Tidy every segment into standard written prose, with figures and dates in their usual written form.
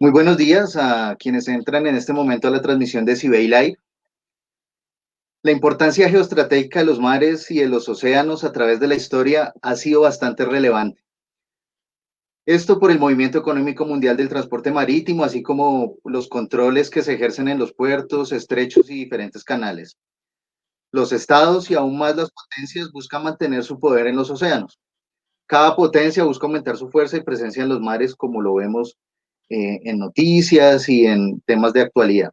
Muy buenos días a quienes entran en este momento a la transmisión de Cibey Live. La importancia geoestratégica de los mares y de los océanos a través de la historia ha sido bastante relevante. Esto por el movimiento económico mundial del transporte marítimo, así como los controles que se ejercen en los puertos, estrechos y diferentes canales. Los estados y aún más las potencias buscan mantener su poder en los océanos. Cada potencia busca aumentar su fuerza y presencia en los mares, como lo vemos en noticias y en temas de actualidad.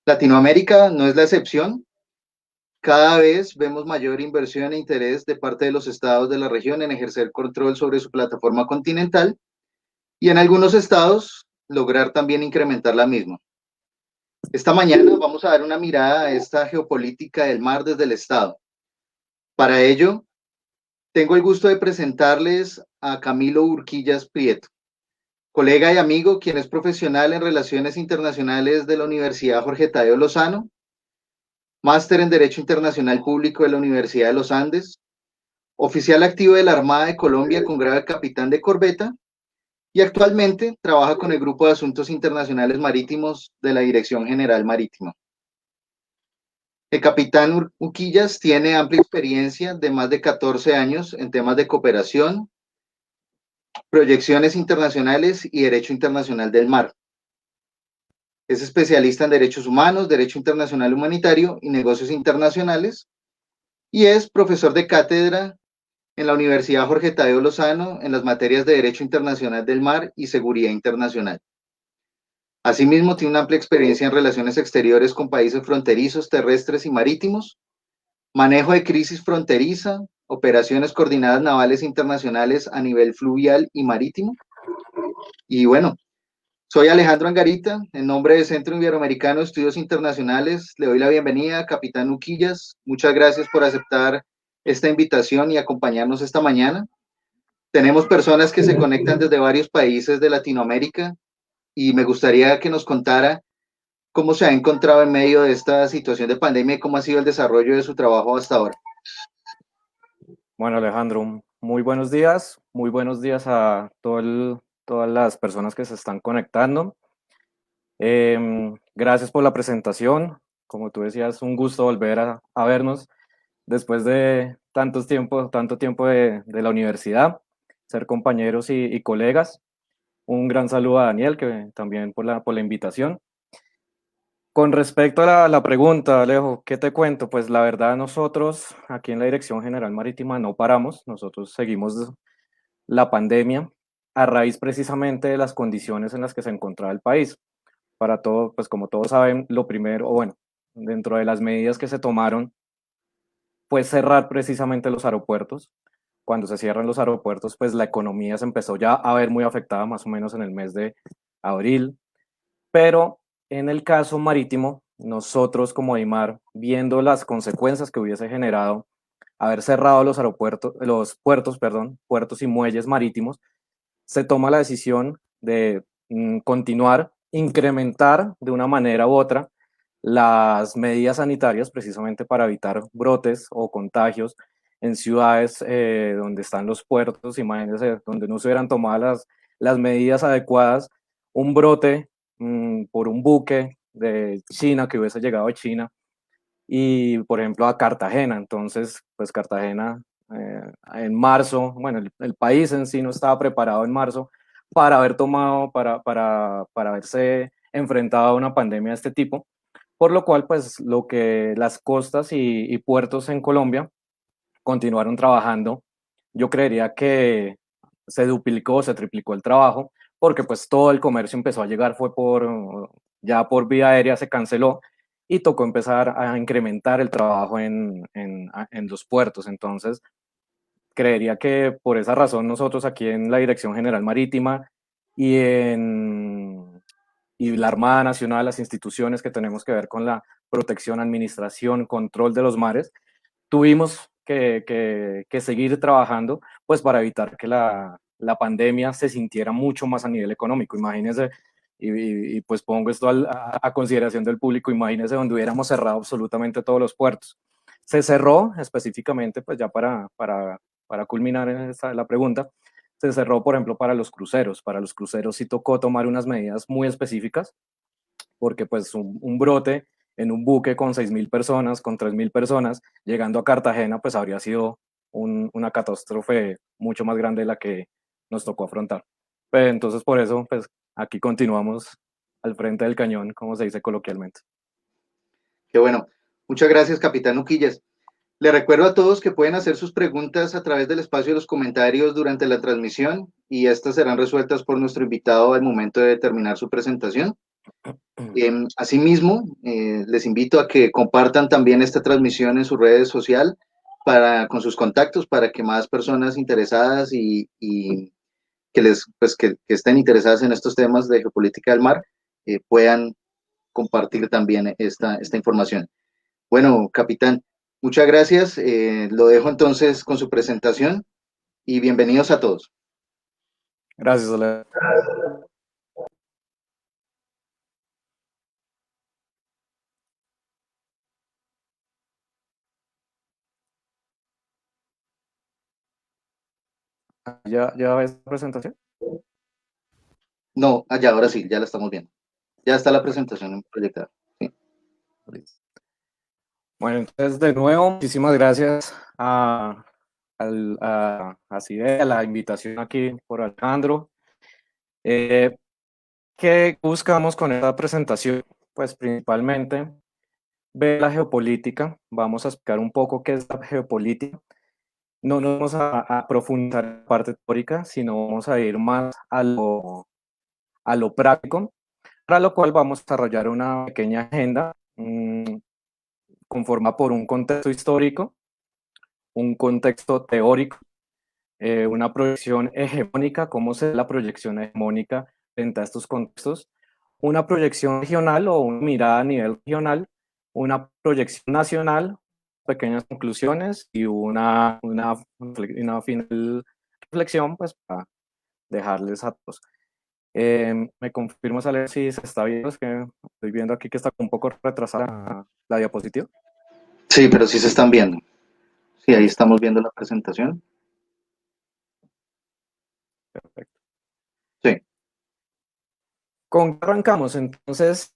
Latinoamérica no es la excepción. Cada vez vemos mayor inversión e interés de parte de los estados de la región en ejercer control sobre su plataforma continental y en algunos estados lograr también incrementar la misma. Esta mañana vamos a dar una mirada a esta geopolítica del mar desde el estado. Para ello, tengo el gusto de presentarles a Camilo Urquillas Prieto, colega y amigo, quien es profesional en Relaciones Internacionales de la Universidad Jorge Tadeo Lozano, máster en Derecho Internacional Público de la Universidad de los Andes, oficial activo de la Armada de Colombia con grado de capitán de corbeta y actualmente trabaja con el Grupo de Asuntos Internacionales Marítimos de la Dirección General Marítima. El capitán Urquillas tiene amplia experiencia de más de 14 años en temas de cooperación, proyecciones internacionales y derecho internacional del mar. Es especialista en derechos humanos, derecho internacional humanitario y negocios internacionales y es profesor de cátedra en la Universidad Jorge Tadeo Lozano en las materias de Derecho Internacional del Mar y Seguridad Internacional. Asimismo, tiene una amplia experiencia en relaciones exteriores con países fronterizos, terrestres y marítimos, manejo de crisis fronteriza, operaciones coordinadas navales internacionales a nivel fluvial y marítimo. Y bueno, soy Alejandro Angarita, en nombre del Centro Iberoamericano de Estudios Internacionales, le doy la bienvenida, capitán Uquillas. Muchas gracias por aceptar esta invitación y acompañarnos esta mañana. Tenemos personas que se conectan desde varios países de Latinoamérica y me gustaría que nos contara cómo se ha encontrado en medio de esta situación de pandemia y cómo ha sido el desarrollo de su trabajo hasta ahora. Bueno, Alejandro, muy buenos días a todas las personas que se están conectando. Gracias por la presentación. Como tú decías, un gusto volver a vernos después de tanto tiempo de la universidad, ser compañeros y colegas. Un gran saludo a Daniel, que también por la invitación. Con respecto a la pregunta, Alejo, ¿qué te cuento? Pues la verdad nosotros aquí en la Dirección General Marítima no paramos, nosotros seguimos la pandemia a raíz precisamente de las condiciones en las que se encontraba el país. Para todo, pues como todos saben, lo primero, o bueno, dentro de las medidas que se tomaron fue cerrar precisamente los aeropuertos. Cuando se cierran los aeropuertos, pues la economía se empezó ya a ver muy afectada más o menos en el mes de abril, pero en el caso marítimo, nosotros como DIMAR, viendo las consecuencias que hubiese generado haber cerrado los puertos, perdón, puertos y muelles marítimos, se toma la decisión de continuar, incrementar de una manera u otra las medidas sanitarias precisamente para evitar brotes o contagios en ciudades donde están los puertos. Imagínense, donde no se hubieran tomado las medidas adecuadas, un brote por un buque de China que hubiese llegado a China y, por ejemplo, a Cartagena. Entonces, pues Cartagena en marzo, bueno, el país en sí no estaba preparado en marzo para haber tomado, para haberse enfrentado a una pandemia de este tipo, por lo cual, pues, lo que las costas y puertos en Colombia continuaron trabajando. Yo creería que se duplicó, se triplicó el trabajo, porque pues todo el comercio empezó a llegar, ya por vía aérea se canceló y tocó empezar a incrementar el trabajo en los puertos. Entonces, creería que por esa razón nosotros aquí en la Dirección General Marítima y y la Armada Nacional, las instituciones que tenemos que ver con la protección, administración, control de los mares, tuvimos que seguir trabajando pues para evitar que la pandemia se sintiera mucho más a nivel económico. Imagínense, pues pongo esto a consideración del público, imagínense donde hubiéramos cerrado absolutamente todos los puertos. Se cerró específicamente, pues ya para culminar la pregunta, se cerró, por ejemplo, para los cruceros. Para los cruceros sí tocó tomar unas medidas muy específicas, porque pues un brote en un buque con 6.000 personas, con 3.000 personas, llegando a Cartagena, pues habría sido una catástrofe mucho más grande de la que nos tocó afrontar. Pues, entonces, por eso, pues aquí continuamos al frente del cañón, como se dice coloquialmente. Qué bueno. Muchas gracias, capitán Uquillas. Le recuerdo a todos que pueden hacer sus preguntas a través del espacio de los comentarios durante la transmisión y estas serán resueltas por nuestro invitado al momento de terminar su presentación. Asimismo, les invito a que compartan también esta transmisión en sus redes sociales con sus contactos para que más personas interesadas y que estén interesadas en estos temas de geopolítica del mar puedan compartir también esta información. Bueno, capitán, muchas gracias. Lo dejo entonces con su presentación y bienvenidos a todos. Gracias, Soledad. ¿Ya ves la presentación? No, allá, ahora sí, ya la estamos viendo. Ya está la presentación proyectada. Sí. Bueno, entonces de nuevo, muchísimas gracias a CIDE, a la invitación aquí por Alejandro. ¿Qué buscamos con esta presentación? Pues principalmente ver la geopolítica. Vamos a explicar un poco qué es la geopolítica. No nos vamos a profundizar en la parte teórica, sino vamos a ir más a lo práctico, para lo cual vamos a desarrollar una pequeña agenda conformada por un contexto histórico, un contexto teórico, una proyección hegemónica, cómo se ve la proyección hegemónica frente a estos contextos, una proyección regional o una mirada a nivel regional, una proyección nacional, pequeñas conclusiones y una final reflexión, pues para dejarles a todos. ¿Me confirmas, Ale, si se está viendo? Es que estoy viendo aquí que está un poco retrasada la diapositiva. Sí, pero sí se están viendo. Sí, ahí Listo, estamos viendo la presentación. perfecto. Sí. ¿Con qué arrancamos? Entonces,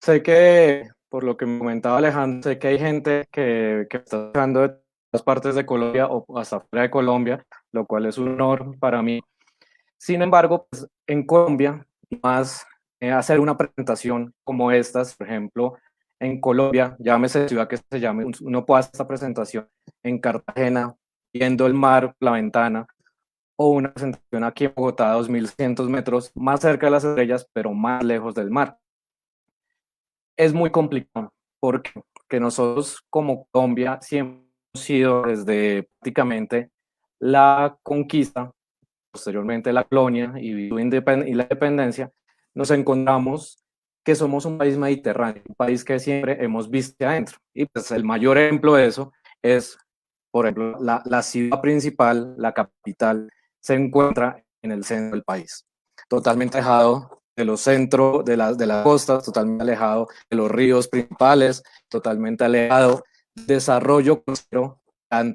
sé que, por lo que me comentaba Alejandro, sé que hay gente que está escuchando de todas partes de Colombia o hasta fuera de Colombia, lo cual es un honor para mí. Sin embargo, pues, en Colombia, más hacer una presentación como estas, por ejemplo, en Colombia, llámese ciudad que se llame, uno puede hacer esta presentación en Cartagena, viendo el mar, la ventana, o una presentación aquí en Bogotá a 2.100 metros, más cerca de las estrellas, pero más lejos del mar. Es muy complicado, porque nosotros como Colombia siempre hemos sido desde prácticamente la conquista, posteriormente la colonia y la independencia, nos encontramos que somos un país mediterráneo, un país que siempre hemos visto adentro. Y pues el mayor ejemplo de eso es, por ejemplo, la ciudad principal, la capital, se encuentra en el centro del país, totalmente alejado de los centros, de las costas, totalmente alejado de los ríos principales, totalmente alejado del desarrollo costero que han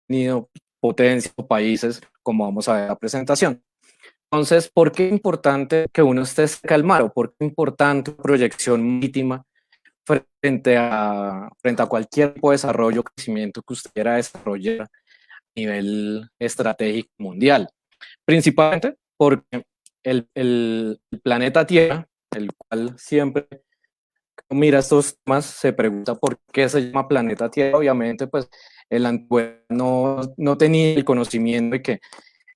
tenido potencias o países, como vamos a ver en la presentación. Entonces, ¿por qué es importante que uno esté cerca del mar o por qué es importante proyección marítima frente a cualquier tipo de desarrollo o crecimiento que usted quiera desarrollar a nivel estratégico mundial? Principalmente porque el planeta Tierra, el cual siempre mira estos temas, se pregunta por qué se llama planeta Tierra. Obviamente, pues el antiguo no tenía el conocimiento de que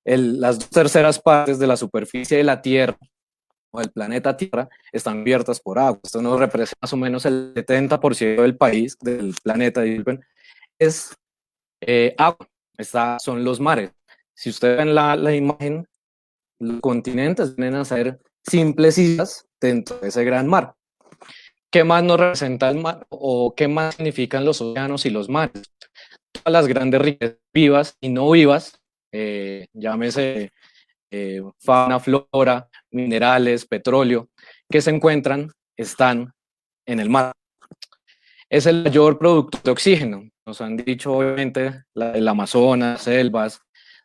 las 2/3 partes de la superficie de la Tierra o del planeta Tierra están cubiertas por agua. Esto nos representa más o menos el 70% del país, del planeta, disculpen, es agua. Son los mares. Si ustedes ven la imagen, los continentes vienen a ser simples islas dentro de ese gran mar. ¿Qué más nos representa el mar o qué más significan los océanos y los mares? Todas las grandes riquezas vivas y no vivas, llámese fauna, flora, minerales, petróleo, que se encuentran, están en el mar. Es el mayor producto de oxígeno. Nos han dicho, obviamente, el Amazonas, selvas,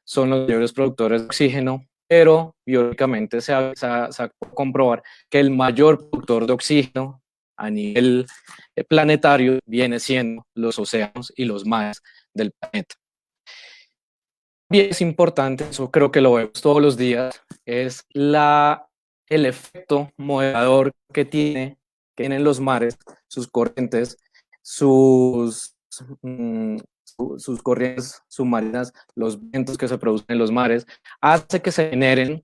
son los mayores productores de oxígeno, pero biológicamente se ha podido comprobar que el mayor productor de oxígeno a nivel planetario viene siendo los océanos y los mares del planeta. Bien, es importante, eso creo que lo vemos todos los días, es el efecto moderador que tienen los mares, sus corrientes, sus corrientes submarinas, los vientos que se producen en los mares, hace que se generen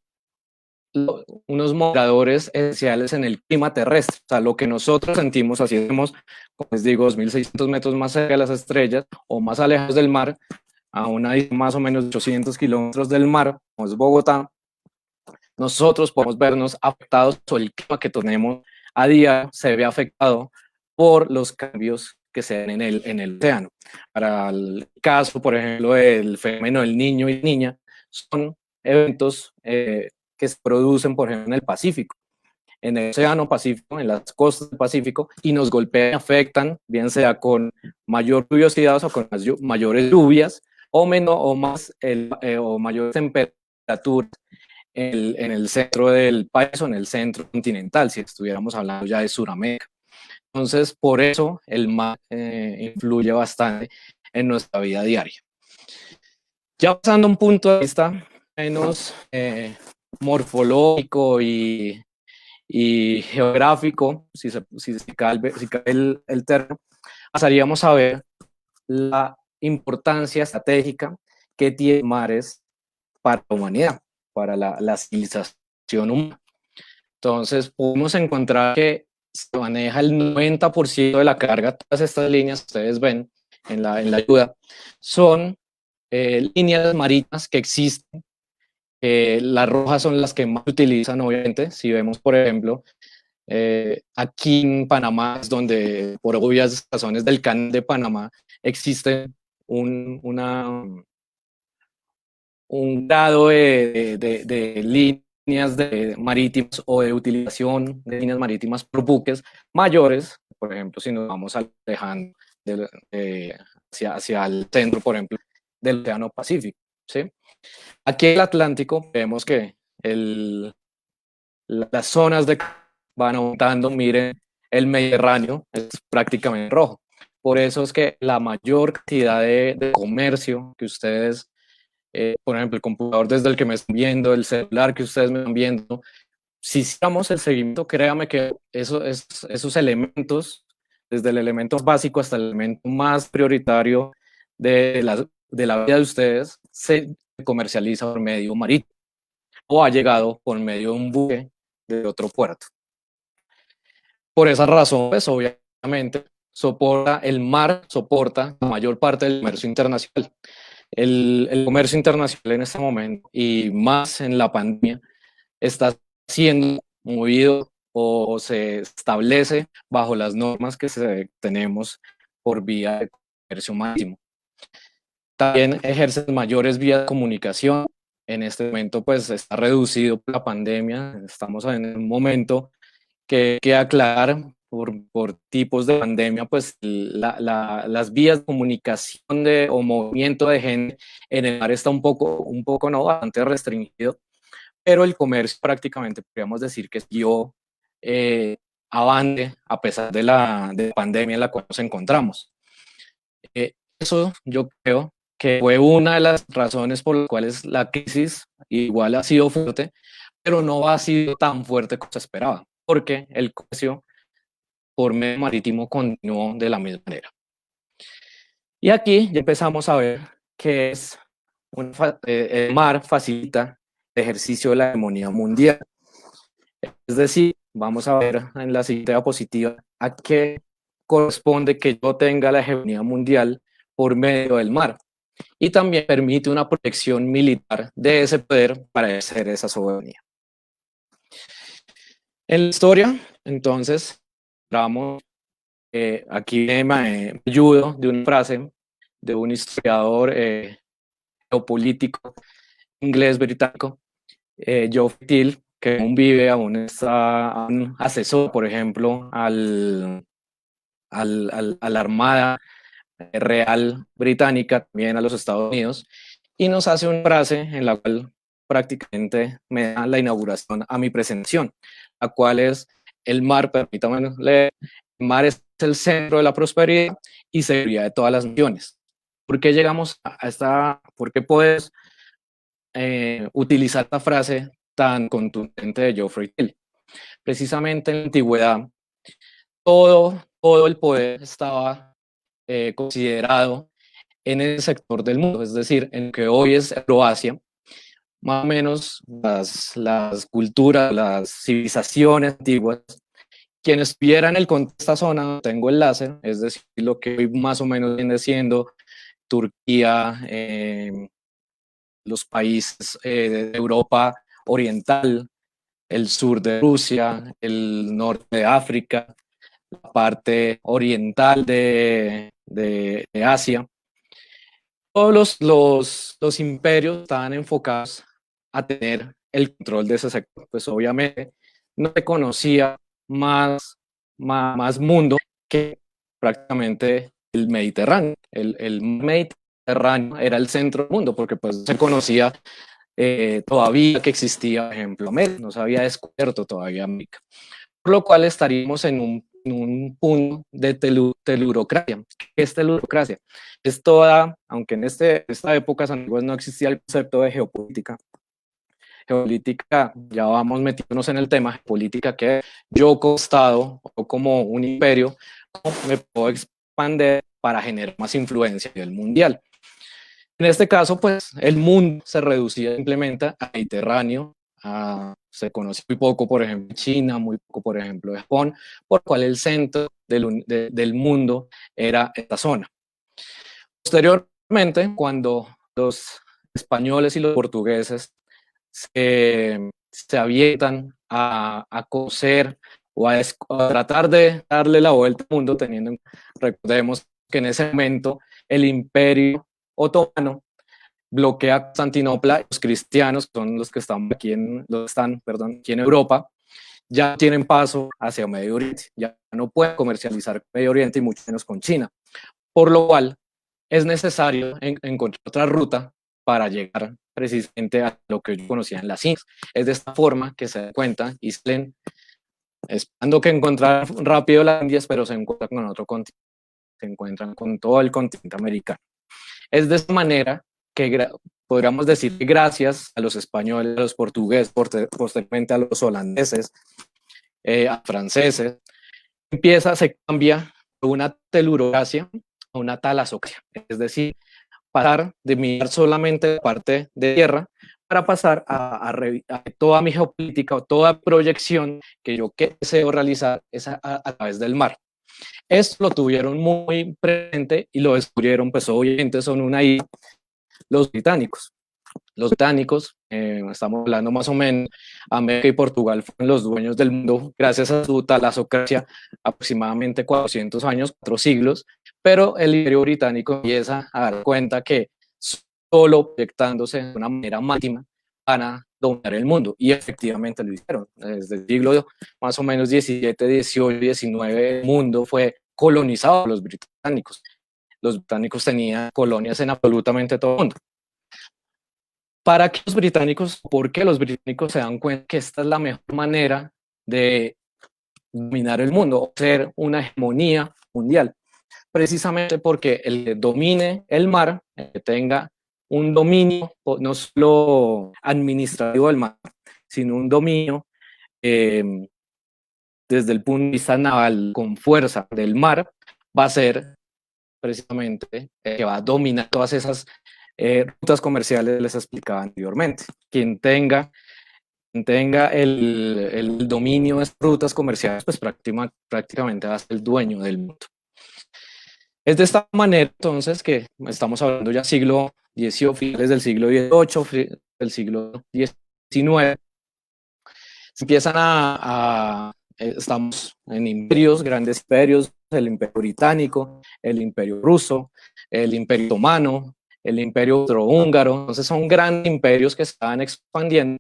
unos moderadores esenciales en el clima terrestre. O sea, lo que nosotros sentimos, así estemos, como les digo, 2.600 metros más cerca de las estrellas o más alejados del mar, a una más o menos 800 kilómetros del mar, como es Bogotá, nosotros podemos vernos afectados o el clima que tenemos a día se ve afectado por los cambios que se dan en el océano. Para el caso, por ejemplo, del fenómeno del niño y niña, son eventos que se producen, por ejemplo, en el Pacífico, en el Océano Pacífico, en las costas del Pacífico, y nos golpean, afectan, bien sea con mayor pluviosidad o con mayores lluvias, o menos o más o mayores temperaturas en el centro del país o en el centro continental, si estuviéramos hablando ya de Sudamérica. Entonces, por eso el mar influye bastante en nuestra vida diaria. Ya pasando a un punto de vista menos morfológico y geográfico, si cae el término, pasaríamos a ver la importancia estratégica que tiene mares para la humanidad, para la civilización humana. Entonces, podemos encontrar que se maneja el 90% de la carga. Todas estas líneas que ustedes ven en la ayuda son líneas marítimas que existen. Las rojas son las que más utilizan, obviamente. Si vemos, por ejemplo, aquí en Panamá es donde, por obvias razones del canal de Panamá, existe un grado de líneas marítimas o de utilización de líneas marítimas por buques mayores. Por ejemplo, si nos vamos alejando hacia el centro, por ejemplo, del Océano Pacífico, ¿sí? Aquí en el Atlántico vemos que las zonas van aumentando. Miren, el Mediterráneo es prácticamente rojo. Por eso es que la mayor cantidad de comercio que ustedes, por ejemplo, el computador desde el que me están viendo, el celular que ustedes me están viendo, si hiciéramos el seguimiento, créame que esos elementos, desde el elemento básico hasta el elemento más prioritario de la vida de ustedes, se comercializa por medio marítimo o ha llegado por medio de un buque de otro puerto. Por esa razón, pues obviamente, el mar soporta la mayor parte del comercio internacional. El comercio internacional en este momento, y más en la pandemia, está siendo movido o se establece bajo las normas que tenemos por vía de comercio marítimo. También ejercen mayores vías de comunicación. En este momento, pues, está reducido por la pandemia. Estamos en un momento que aclarar por tipos de pandemia, pues las vías de comunicación o movimiento de gente en el mar está un poco no, bastante restringido, pero el comercio prácticamente podríamos decir que siguió avante a pesar de la pandemia en la cual nos encontramos. Eso yo creo que fue una de las razones por las cuales la crisis igual ha sido fuerte, pero no ha sido tan fuerte como se esperaba, porque el comercio por medio marítimo continuó de la misma manera. Y aquí ya empezamos a ver que el mar facilita el ejercicio de la hegemonía mundial. Es decir, vamos a ver en la siguiente diapositiva a qué corresponde que yo tenga la hegemonía mundial por medio del mar. Y también permite una protección militar de ese poder para ejercer esa soberanía. En la historia, entonces, vamos, aquí me ayudo de una frase de un historiador geopolítico inglés británico, Geoffrey Till, que aún vive, aún está un asesor, por ejemplo, a la Armada Real Británica, también a los Estados Unidos, y nos hace una frase en la cual prácticamente me da la inauguración a mi presentación, la cual es: el mar, permítame leer, el mar es el centro de la prosperidad y seguridad de todas las naciones. ¿Por qué llegamos a esta, por qué puedes utilizar esta frase tan contundente de Geoffrey Hill? Precisamente en la antigüedad, todo el poder estaba considerado en el sector del mundo, es decir, en lo que hoy es Euroasia. Más o menos las culturas, las civilizaciones antiguas, quienes estuvieran en esta zona, tengo el láser, es decir, lo que hoy más o menos viene siendo Turquía, los países de Europa Oriental, el sur de Rusia, el norte de África, la parte oriental de Asia. Todos los imperios estaban enfocados a tener el control de ese sector. Pues obviamente no se conocía más mundo que prácticamente el Mediterráneo. El Mediterráneo era el centro del mundo porque pues se conocía todavía que existía, por ejemplo, América, no se había descubierto todavía América. Por lo cual estaríamos en un punto de telurocracia. ¿Qué es telurocracia? Es toda, aunque en esta época antiguas no existía el concepto de geopolítica. Geopolítica, ya vamos metiéndonos en el tema, política que yo como Estado o como un imperio me puedo expandir para generar más influencia a nivel mundial. En este caso, pues el mundo se reducía simplemente al Mediterráneo, se conoce muy poco, por ejemplo, China, muy poco, por ejemplo, Japón, por lo cual el centro del mundo era esta zona. Posteriormente, cuando los españoles y los portugueses se avientan a conocer o a tratar de darle la vuelta al mundo, recordemos que en ese momento el imperio otomano bloquea Constantinopla, los cristianos, son los que están aquí aquí en Europa, ya tienen paso hacia Medio Oriente, ya no pueden comercializar con Medio Oriente y mucho menos con China, por lo cual es necesario encontrar otra ruta para llegar precisamente a lo que yo conocía en las Indias. Es de esta forma que se da cuenta y salen esperando que encontrar rápido las Indias, pero se encuentran con otro continente, se encuentran con todo el continente americano. Es de esta manera que podríamos decir que gracias a los españoles, a los portugueses, posteriormente a los holandeses, a franceses, se cambia de una telurocracia a una talasocracia, es decir, pasar de mirar solamente la parte de tierra para pasar a toda mi geopolítica o toda proyección que yo deseo realizar es a través del mar. Esto lo tuvieron muy presente y lo descubrieron, pues obviamente son una isla, los británicos. Los británicos, estamos hablando más o menos, América y Portugal fueron los dueños del mundo gracias a su talasocracia, aproximadamente 400 años, 4 siglos, pero el imperio británico empieza a dar cuenta que solo proyectándose de una manera máxima van a dominar el mundo, y efectivamente lo hicieron. Desde el siglo más o menos 17, 18, 19, el mundo fue colonizado por los británicos. Los británicos tenían colonias en absolutamente todo el mundo. ¿Para qué los británicos? Porque los británicos se dan cuenta que esta es la mejor manera de dominar el mundo, ser una hegemonía mundial. Precisamente porque el que domine el mar, el que tenga un dominio no solo administrativo del mar, sino un dominio desde el punto de vista naval con fuerza del mar, va a ser precisamente el que va a dominar todas esas rutas comerciales les explicaba anteriormente. Quien tenga el dominio de rutas comerciales, pues prácticamente va a ser el dueño del mundo. Es de esta manera entonces que estamos hablando ya siglo XVIII, finales del siglo XVIII, del siglo XIX, se empiezan estamos en imperios, grandes imperios, el imperio británico, el imperio ruso, el imperio otomano, el imperio austrohúngaro. Entonces son grandes imperios que estaban expandiendo,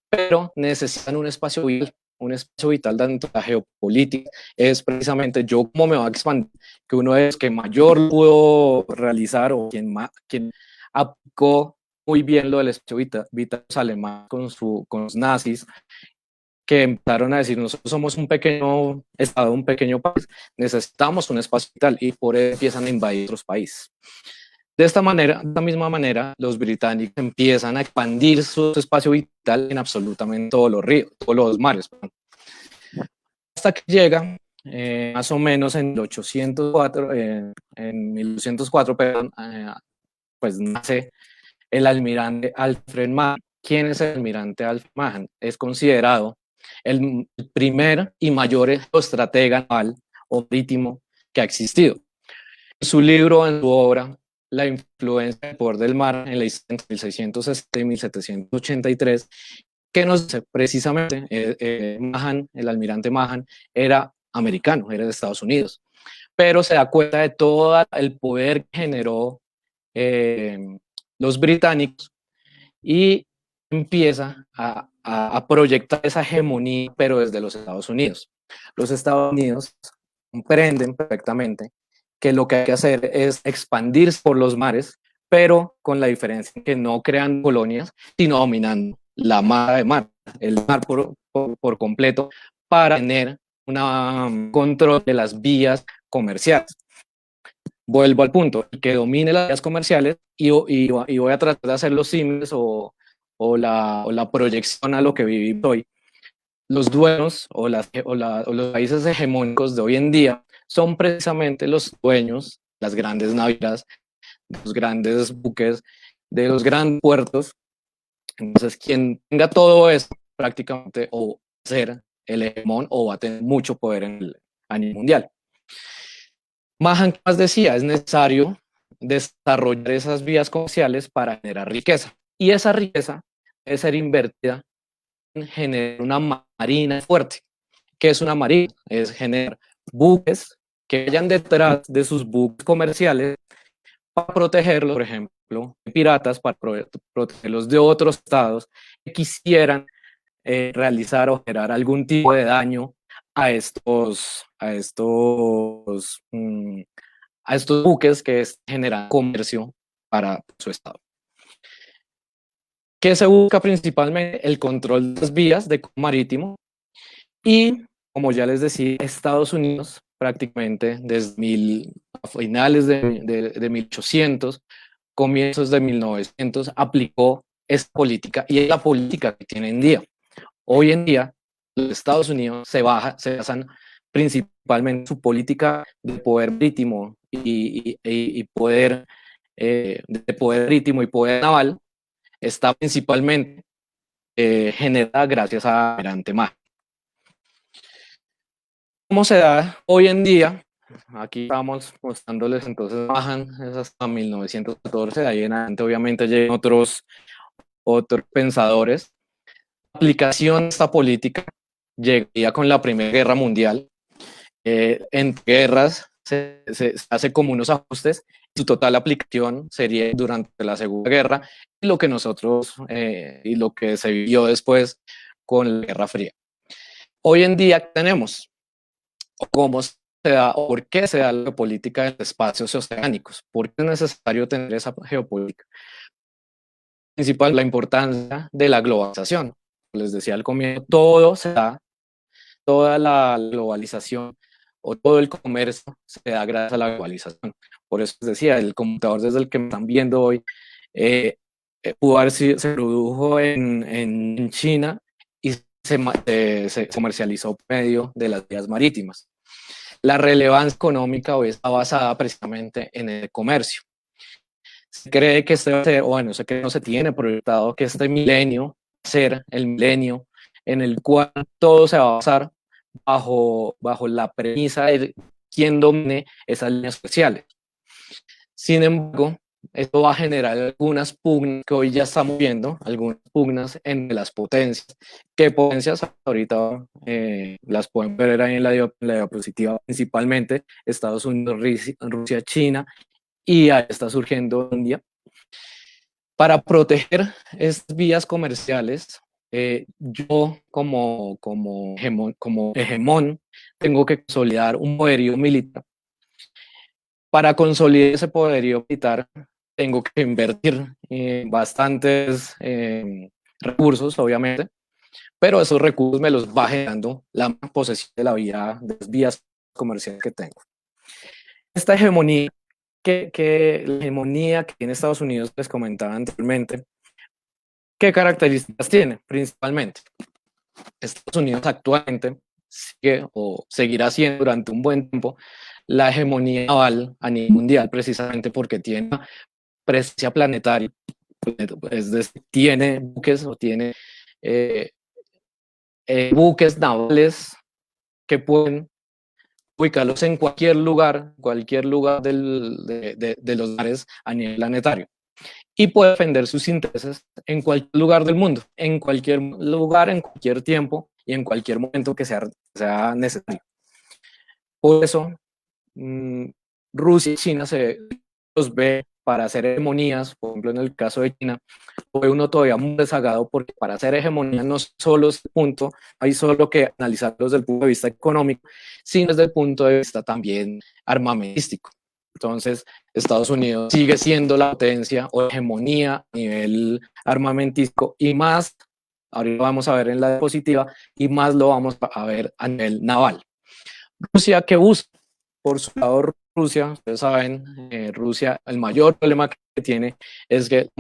pero necesitan un espacio vital dentro de la geopolítica. Es precisamente yo cómo me va a expandir, que uno de los que mayor pudo realizar o quien aplicó muy bien lo del espacio vital alemán con los nazis, que empezaron a decir, nosotros somos un pequeño estado, un pequeño país, necesitamos un espacio vital, y por eso empiezan a invadir otros países. De esta manera, de la misma manera, los británicos empiezan a expandir su espacio vital en absolutamente todos los ríos, todos los mares, hasta que llega más o menos en 1804, en 1804, perdón, pues nace el almirante Alfred Mahan. ¿Quién es el almirante Alfred Mahan? Es considerado el primer y mayor estratega naval o marítimo que ha existido. En su libro, en su obra, La influencia del poder del mar en la historia entre 1660 y 1783, que nos dice precisamente, Mahan, el almirante Mahan, era americano, era de Estados Unidos, pero se da cuenta de todo el poder que generó los británicos y empieza a proyectar esa hegemonía, pero desde los Estados Unidos. Los Estados Unidos comprenden perfectamente que lo que hay que hacer es expandirse por los mares, pero con la diferencia que no crean colonias, sino dominando la mar de mar, el mar por completo, para tener un control de las vías comerciales. Vuelvo al punto, que domine las vías comerciales y voy a tratar de hacer los símiles o la proyección a lo que vivimos hoy. Los dueños o los países hegemónicos de hoy en día son precisamente los dueños, las grandes navieras, los grandes buques, de los grandes puertos. Entonces, quien tenga todo eso prácticamente o va a ser el hegemón o va a tener mucho poder a nivel mundial. Mahan más decía, es necesario desarrollar esas vías comerciales para generar riqueza. Y esa riqueza debe ser invertida en generar una marina fuerte. ¿Qué es una marina? Es generar buques que vayan detrás de sus buques comerciales para protegerlos, por ejemplo, de piratas, para protegerlos de otros estados que quisieran realizar o generar algún tipo de daño a estos buques que generan comercio para su estado. ¿Qué se busca principalmente? El control de las vías de marítimo y, como ya les decía, Estados Unidos prácticamente desde finales de 1800, comienzos de 1900, aplicó esta política y es la política que tiene en día. Hoy en día, los Estados Unidos se basan principalmente en su política de poder marítimo y poder, de poder marítimo y poder naval, está principalmente generada gracias a Almirante Mahan. ¿Cómo se da hoy en día? Aquí estamos mostrándoles entonces Mahan, es hasta 1914, de ahí en adelante obviamente llegan otros pensadores. La aplicación de esta política llegaría con la Primera Guerra Mundial. En guerras se hace como unos ajustes, su total aplicación sería durante la Segunda Guerra y lo que y lo que se vivió después con la Guerra Fría. Hoy en día tenemos cómo se da o por qué se da la geopolítica de espacios oceánicos, por qué es necesario tener esa geopolítica. Principal, la importancia de la globalización. Les decía al comienzo, todo se da, toda la globalización o todo el comercio se da gracias a la globalización. Por eso les decía, el computador desde el que me están viendo hoy pudo haber sido, se produjo en China y se comercializó por medio de las vías marítimas. La relevancia económica hoy está basada precisamente en el comercio. Se cree que este va a ser, bueno, se cree, no se tiene proyectado que este milenio va a ser el milenio en el cual todo se va a basar bajo la premisa de quién domine esas líneas especiales. Sin embargo, esto va a generar algunas pugnas que hoy ya estamos viendo, algunas pugnas entre las potencias. ¿Qué potencias? Ahorita las pueden ver ahí en la diapositiva, principalmente Estados Unidos, Rusia, China, y ahí está surgiendo India. Para proteger estas vías comerciales, yo como hegemón tengo que consolidar un poderío militar. Para consolidar ese poderío militar, tengo que invertir bastantes recursos, obviamente, pero esos recursos me los va generando la posesión de de las vías comerciales que tengo. Esta hegemonía la hegemonía que tiene Estados Unidos, les comentaba anteriormente, ¿qué características tiene? Principalmente, Estados Unidos actualmente sigue o seguirá siendo durante un buen tiempo la hegemonía naval a nivel mundial, precisamente porque tiene una presencia planetaria, es decir, tiene buques o tiene buques navales que pueden ubicarlos en cualquier lugar de los mares a nivel planetario. Y puede defender sus intereses en cualquier lugar del mundo, en cualquier lugar, en cualquier tiempo y en cualquier momento que sea necesario. Por eso, Rusia y China se los ve para hacer hegemonías, por ejemplo, en el caso de China, lo ve uno todavía muy rezagado porque para hacer hegemonía no solo es el punto, hay solo que analizarlo desde el punto de vista económico, sino desde el punto de vista también armamentístico. Entonces, Estados Unidos sigue siendo la potencia o hegemonía a nivel armamentístico y más, ahora lo vamos a ver en la diapositiva, y más lo vamos a ver a nivel naval. Rusia, ¿qué busca? Por su lado, Rusia, ustedes saben, Rusia, el mayor problema que tiene es que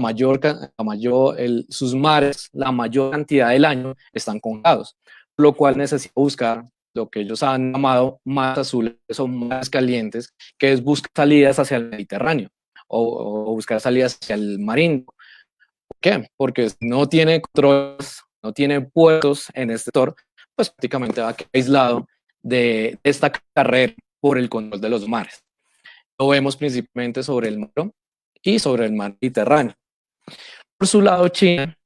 sus mares, la mayor cantidad del año están congelados, lo cual necesita buscar lo que ellos han llamado mares azules o mares calientes, que es buscar salidas hacia el Mediterráneo o buscar salidas hacia el Mar Índico. ¿Por qué? Porque no tiene controles, no tiene puertos en este sector, pues prácticamente va a quedar aislado de esta carrera por el control de los mares. Lo vemos principalmente sobre el Mar y sobre el Mar Mediterráneo. Por su lado, China,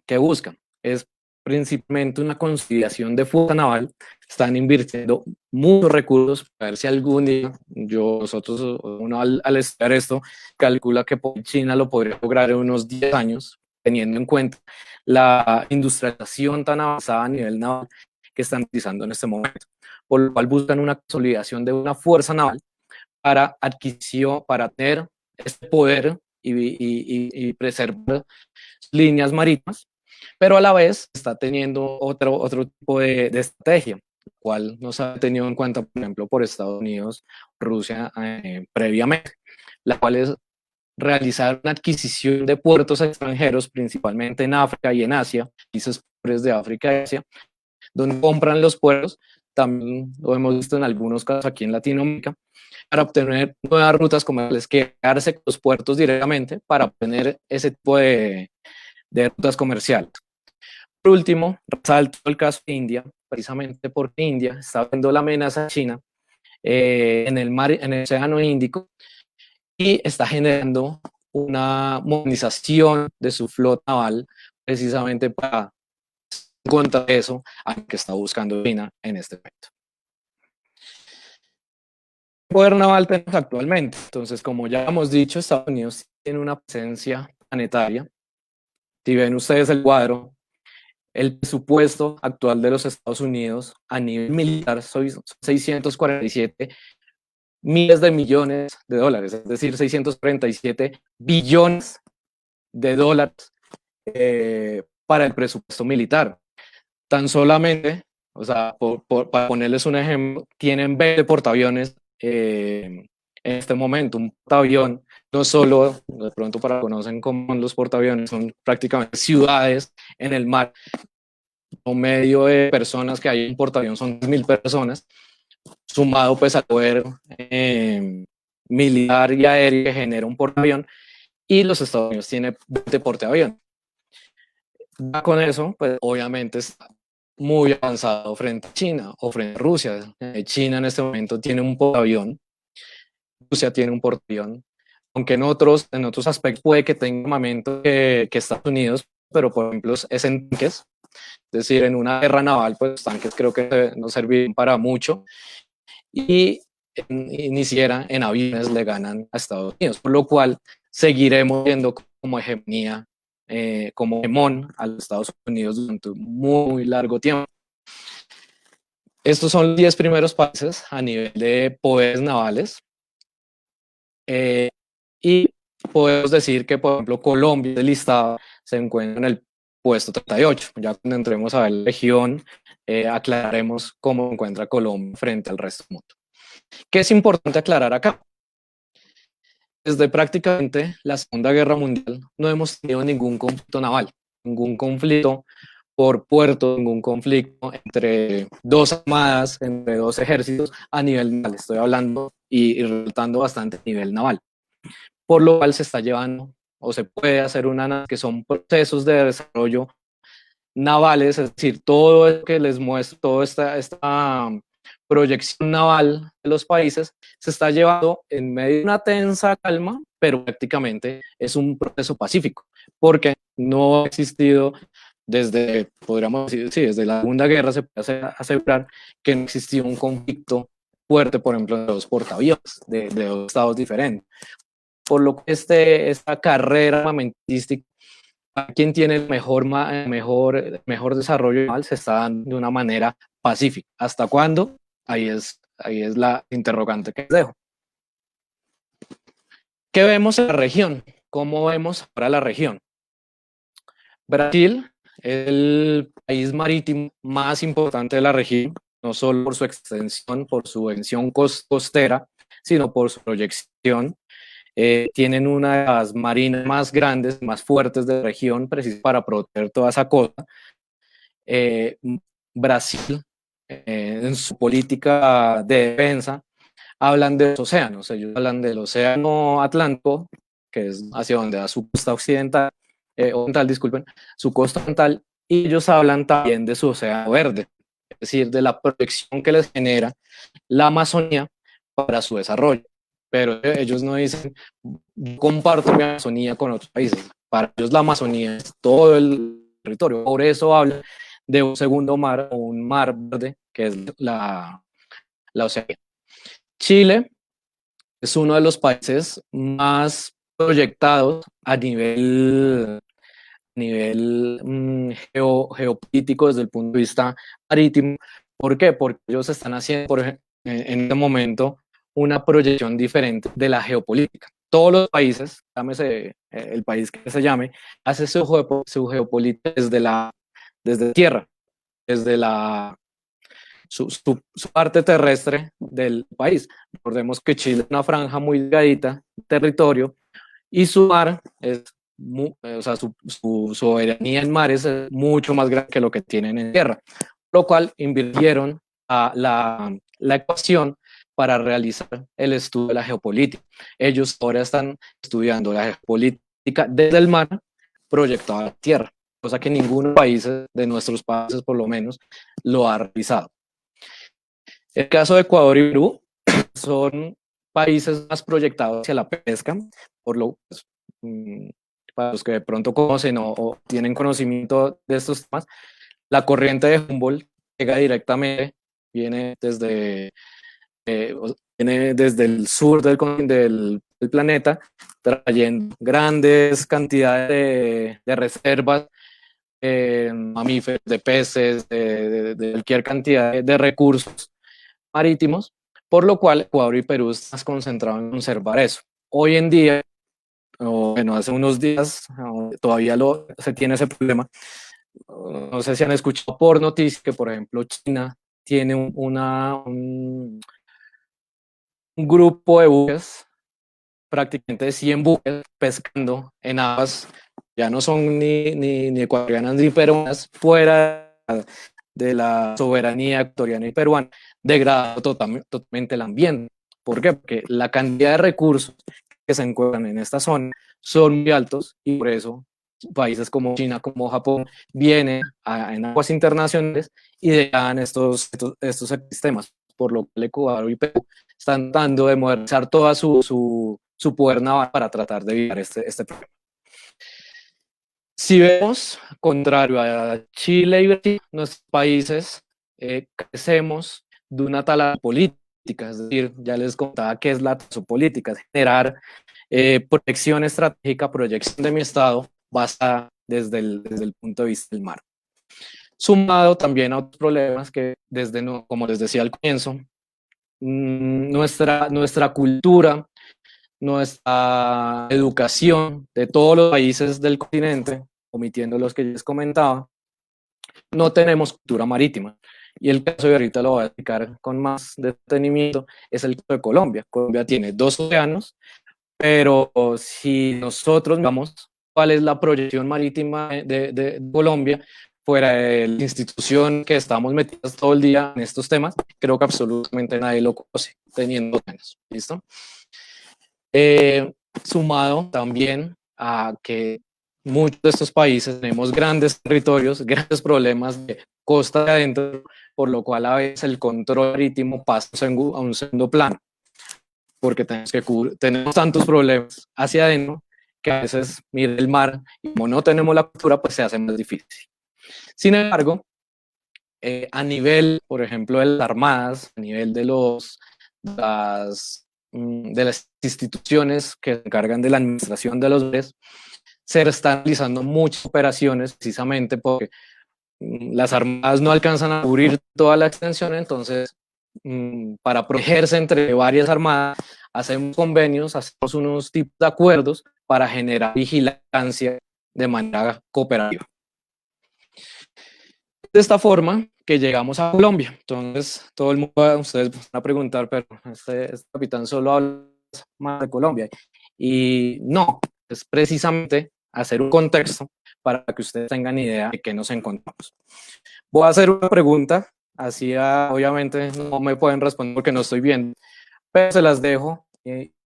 ¿qué busca? Es principalmente una consolidación de fuerza naval. Están invirtiendo muchos recursos para ver si algún día, uno al estudiar esto, calcula que China lo podría lograr en unos 10 años, teniendo en cuenta la industrialización tan avanzada a nivel naval que están utilizando en este momento. Por lo cual buscan una consolidación de una fuerza naval para para tener este poder y preservar líneas marítimas, pero a la vez está teniendo otro tipo de estrategia, cual no se ha tenido en cuenta, por ejemplo, por Estados Unidos, Rusia previamente, la cual es realizar una adquisición de puertos extranjeros, principalmente en África y en Asia, países pobres de África y Asia, donde compran los puertos, también lo hemos visto en algunos casos aquí en Latinoamérica, para obtener nuevas rutas comerciales, quedarse con los puertos directamente para obtener ese tipo de rutas comerciales. Por último, resalto el caso de India, precisamente porque India está viendo la amenaza china en el Océano Índico y está generando una modernización de su flota naval precisamente para contra eso a que está buscando China en este momento. ¿Qué poder naval tenemos actualmente? Entonces, como ya hemos dicho, Estados Unidos tiene una presencia planetaria. Si ven ustedes el cuadro, el presupuesto actual de los Estados Unidos a nivel militar son 647 miles de millones de dólares, es decir, 647 billones de dólares para el presupuesto militar. Tan solamente, o sea, para ponerles un ejemplo, tienen 20 portaaviones en este momento. Un portaavión, no solo, de pronto para conocen cómo los portaaviones, son prácticamente ciudades en el mar. Un medio de personas que hay en portaavión son 1000 personas, sumado pues al poder militar y aéreo que genera un portaavión, y los Estados Unidos tienen 20 portaaviones. Con eso, pues obviamente está muy avanzado frente a China o frente a Rusia. China en este momento tiene un portaavión, Rusia tiene un portaavión, aunque en otros aspectos puede que tenga armamento que Estados Unidos, pero por ejemplo es en tanques, es decir, en una guerra naval, pues los tanques creo que no sirven para mucho y ni siquiera en aviones le ganan a Estados Unidos, por lo cual seguiremos viendo como hegemonía, como hegemón a los Estados Unidos durante un muy largo tiempo. Estos son los 10 primeros países a nivel de poderes navales y podemos decir que, por ejemplo, Colombia, el listado, se encuentra en el puesto 38. Ya cuando entremos a ver la región, aclararemos cómo se encuentra Colombia frente al resto del mundo. ¿Qué es importante aclarar acá? Desde prácticamente la Segunda Guerra Mundial no hemos tenido ningún conflicto naval, ningún conflicto por puerto, ningún conflicto entre dos armadas, entre dos ejércitos a nivel naval. Estoy hablando y resaltando bastante a nivel naval. Por lo cual se está llevando o se puede hacer que son procesos de desarrollo navales, es decir, todo lo que les muestro, toda esta proyección naval de los países se está llevando en medio de una tensa calma, pero prácticamente es un proceso pacífico, porque no ha existido desde, podríamos decir, sí, desde la Segunda Guerra se puede asegurar que no existió un conflicto fuerte, por ejemplo, de dos portaaviones de dos estados diferentes. Por lo que esta carrera armamentística, quien tiene el mejor desarrollo naval, se está dando de una manera pacífica. ¿Hasta cuándo? Ahí es la interrogante que les dejo. ¿Qué vemos en la región? ¿Cómo vemos ahora la región? Brasil es el país marítimo más importante de la región, no solo por su extensión, por su extensión costera, sino por su proyección. Tienen una de las marinas más grandes, más fuertes de la región, precisamente para proteger toda esa costa. Brasil, en su política de defensa, hablan de los océanos. Ellos hablan del océano Atlántico, que es hacia donde da su costa occidental, oriental, disculpen, su costa oriental, y ellos hablan también de su océano verde, es decir, de la protección que les genera la Amazonía para su desarrollo. Pero ellos no dicen, comparto mi Amazonía con otros países. Para ellos la Amazonía es todo el territorio. Por eso hablan de un segundo mar, o un mar verde, que es la Oceanía. Chile es uno de los países más proyectados a nivel geopolítico desde el punto de vista marítimo. ¿Por qué? Porque ellos están haciendo, por ejemplo, en este momento, una proyección diferente de la geopolítica. Todos los países, llámese el país que se llame, hace su geopolítica desde tierra, desde su parte terrestre del país. Recordemos que Chile es una franja muy delgadita, territorio, y su mar es, o sea, su soberanía en mares es mucho más grande que lo que tienen en tierra, lo cual invirtieron a la ecuación para realizar el estudio de la geopolítica. Ellos ahora están estudiando la geopolítica desde el mar proyectado a la tierra, cosa que ningún país de nuestros países por lo menos lo ha realizado. El caso de Ecuador y Perú son países más proyectados hacia la pesca, por lo para los que de pronto conocen o tienen conocimiento de estos temas, la corriente de Humboldt llega directamente, viene desde el sur del planeta, trayendo grandes cantidades de reservas, mamíferos, de peces, de cualquier cantidad de recursos marítimos, por lo cual Ecuador y Perú están concentrados en conservar eso. Hoy en día, bueno, hace unos días todavía se tiene ese problema. No sé si han escuchado por noticias que, por ejemplo, China tiene un grupo de buques, prácticamente de 100 buques, pescando en aguas, ya no son ni ecuatorianas ni peruanas, fuera de la soberanía ecuatoriana y peruana, degradando totalmente el ambiente. ¿Por qué? Porque la cantidad de recursos que se encuentran en esta zona son muy altos y por eso países como China, como Japón, vienen en aguas internacionales y dejan estos ecosistemas, por lo que el Ecuador y Perú están tratando de modernizar toda su poder naval para tratar de evitar este problema. Si vemos, contrario a Chile y Brasil, nuestros países crecemos de una tala política, es decir, ya les contaba qué es la política, es generar protección estratégica, proyección de mi Estado basada desde el punto de vista del mar. Sumado también a otros problemas que, como les decía al comienzo, nuestra cultura nuestra educación de todos los países del continente, omitiendo los que ya les comentaba, no tenemos cultura marítima. Y el caso, de ahorita lo voy a explicar con más detenimiento, es el caso de Colombia. Colombia tiene dos océanos, pero si nosotros vamos cuál es la proyección marítima de Colombia, fuera de la institución que estamos metidos todo el día en estos temas, creo que absolutamente nadie lo conoce, teniendo menos. ¿Listo? Sumado también a que muchos de estos países tenemos grandes territorios, grandes problemas de costa de adentro, por lo cual a veces el control marítimo pasa a un segundo plano, porque tenemos tantos problemas hacia adentro que a veces mira el mar y como no tenemos la cultura, pues se hace más difícil. Sin embargo, a nivel, por ejemplo, de las armadas, a nivel de las instituciones que se encargan de la administración de los mares, se están realizando muchas operaciones precisamente porque las armadas no alcanzan a cubrir toda la extensión, entonces para protegerse entre varias armadas, hacemos convenios, hacemos unos tipos de acuerdos para generar vigilancia de manera cooperativa. De esta forma que llegamos a Colombia. Entonces, todo el mundo, ustedes van a preguntar, pero este capitán solo habla más de Colombia. Y no, es precisamente hacer un contexto para que ustedes tengan idea de qué nos encontramos. Voy a hacer una pregunta, así obviamente no me pueden responder porque no estoy viendo, pero se las dejo,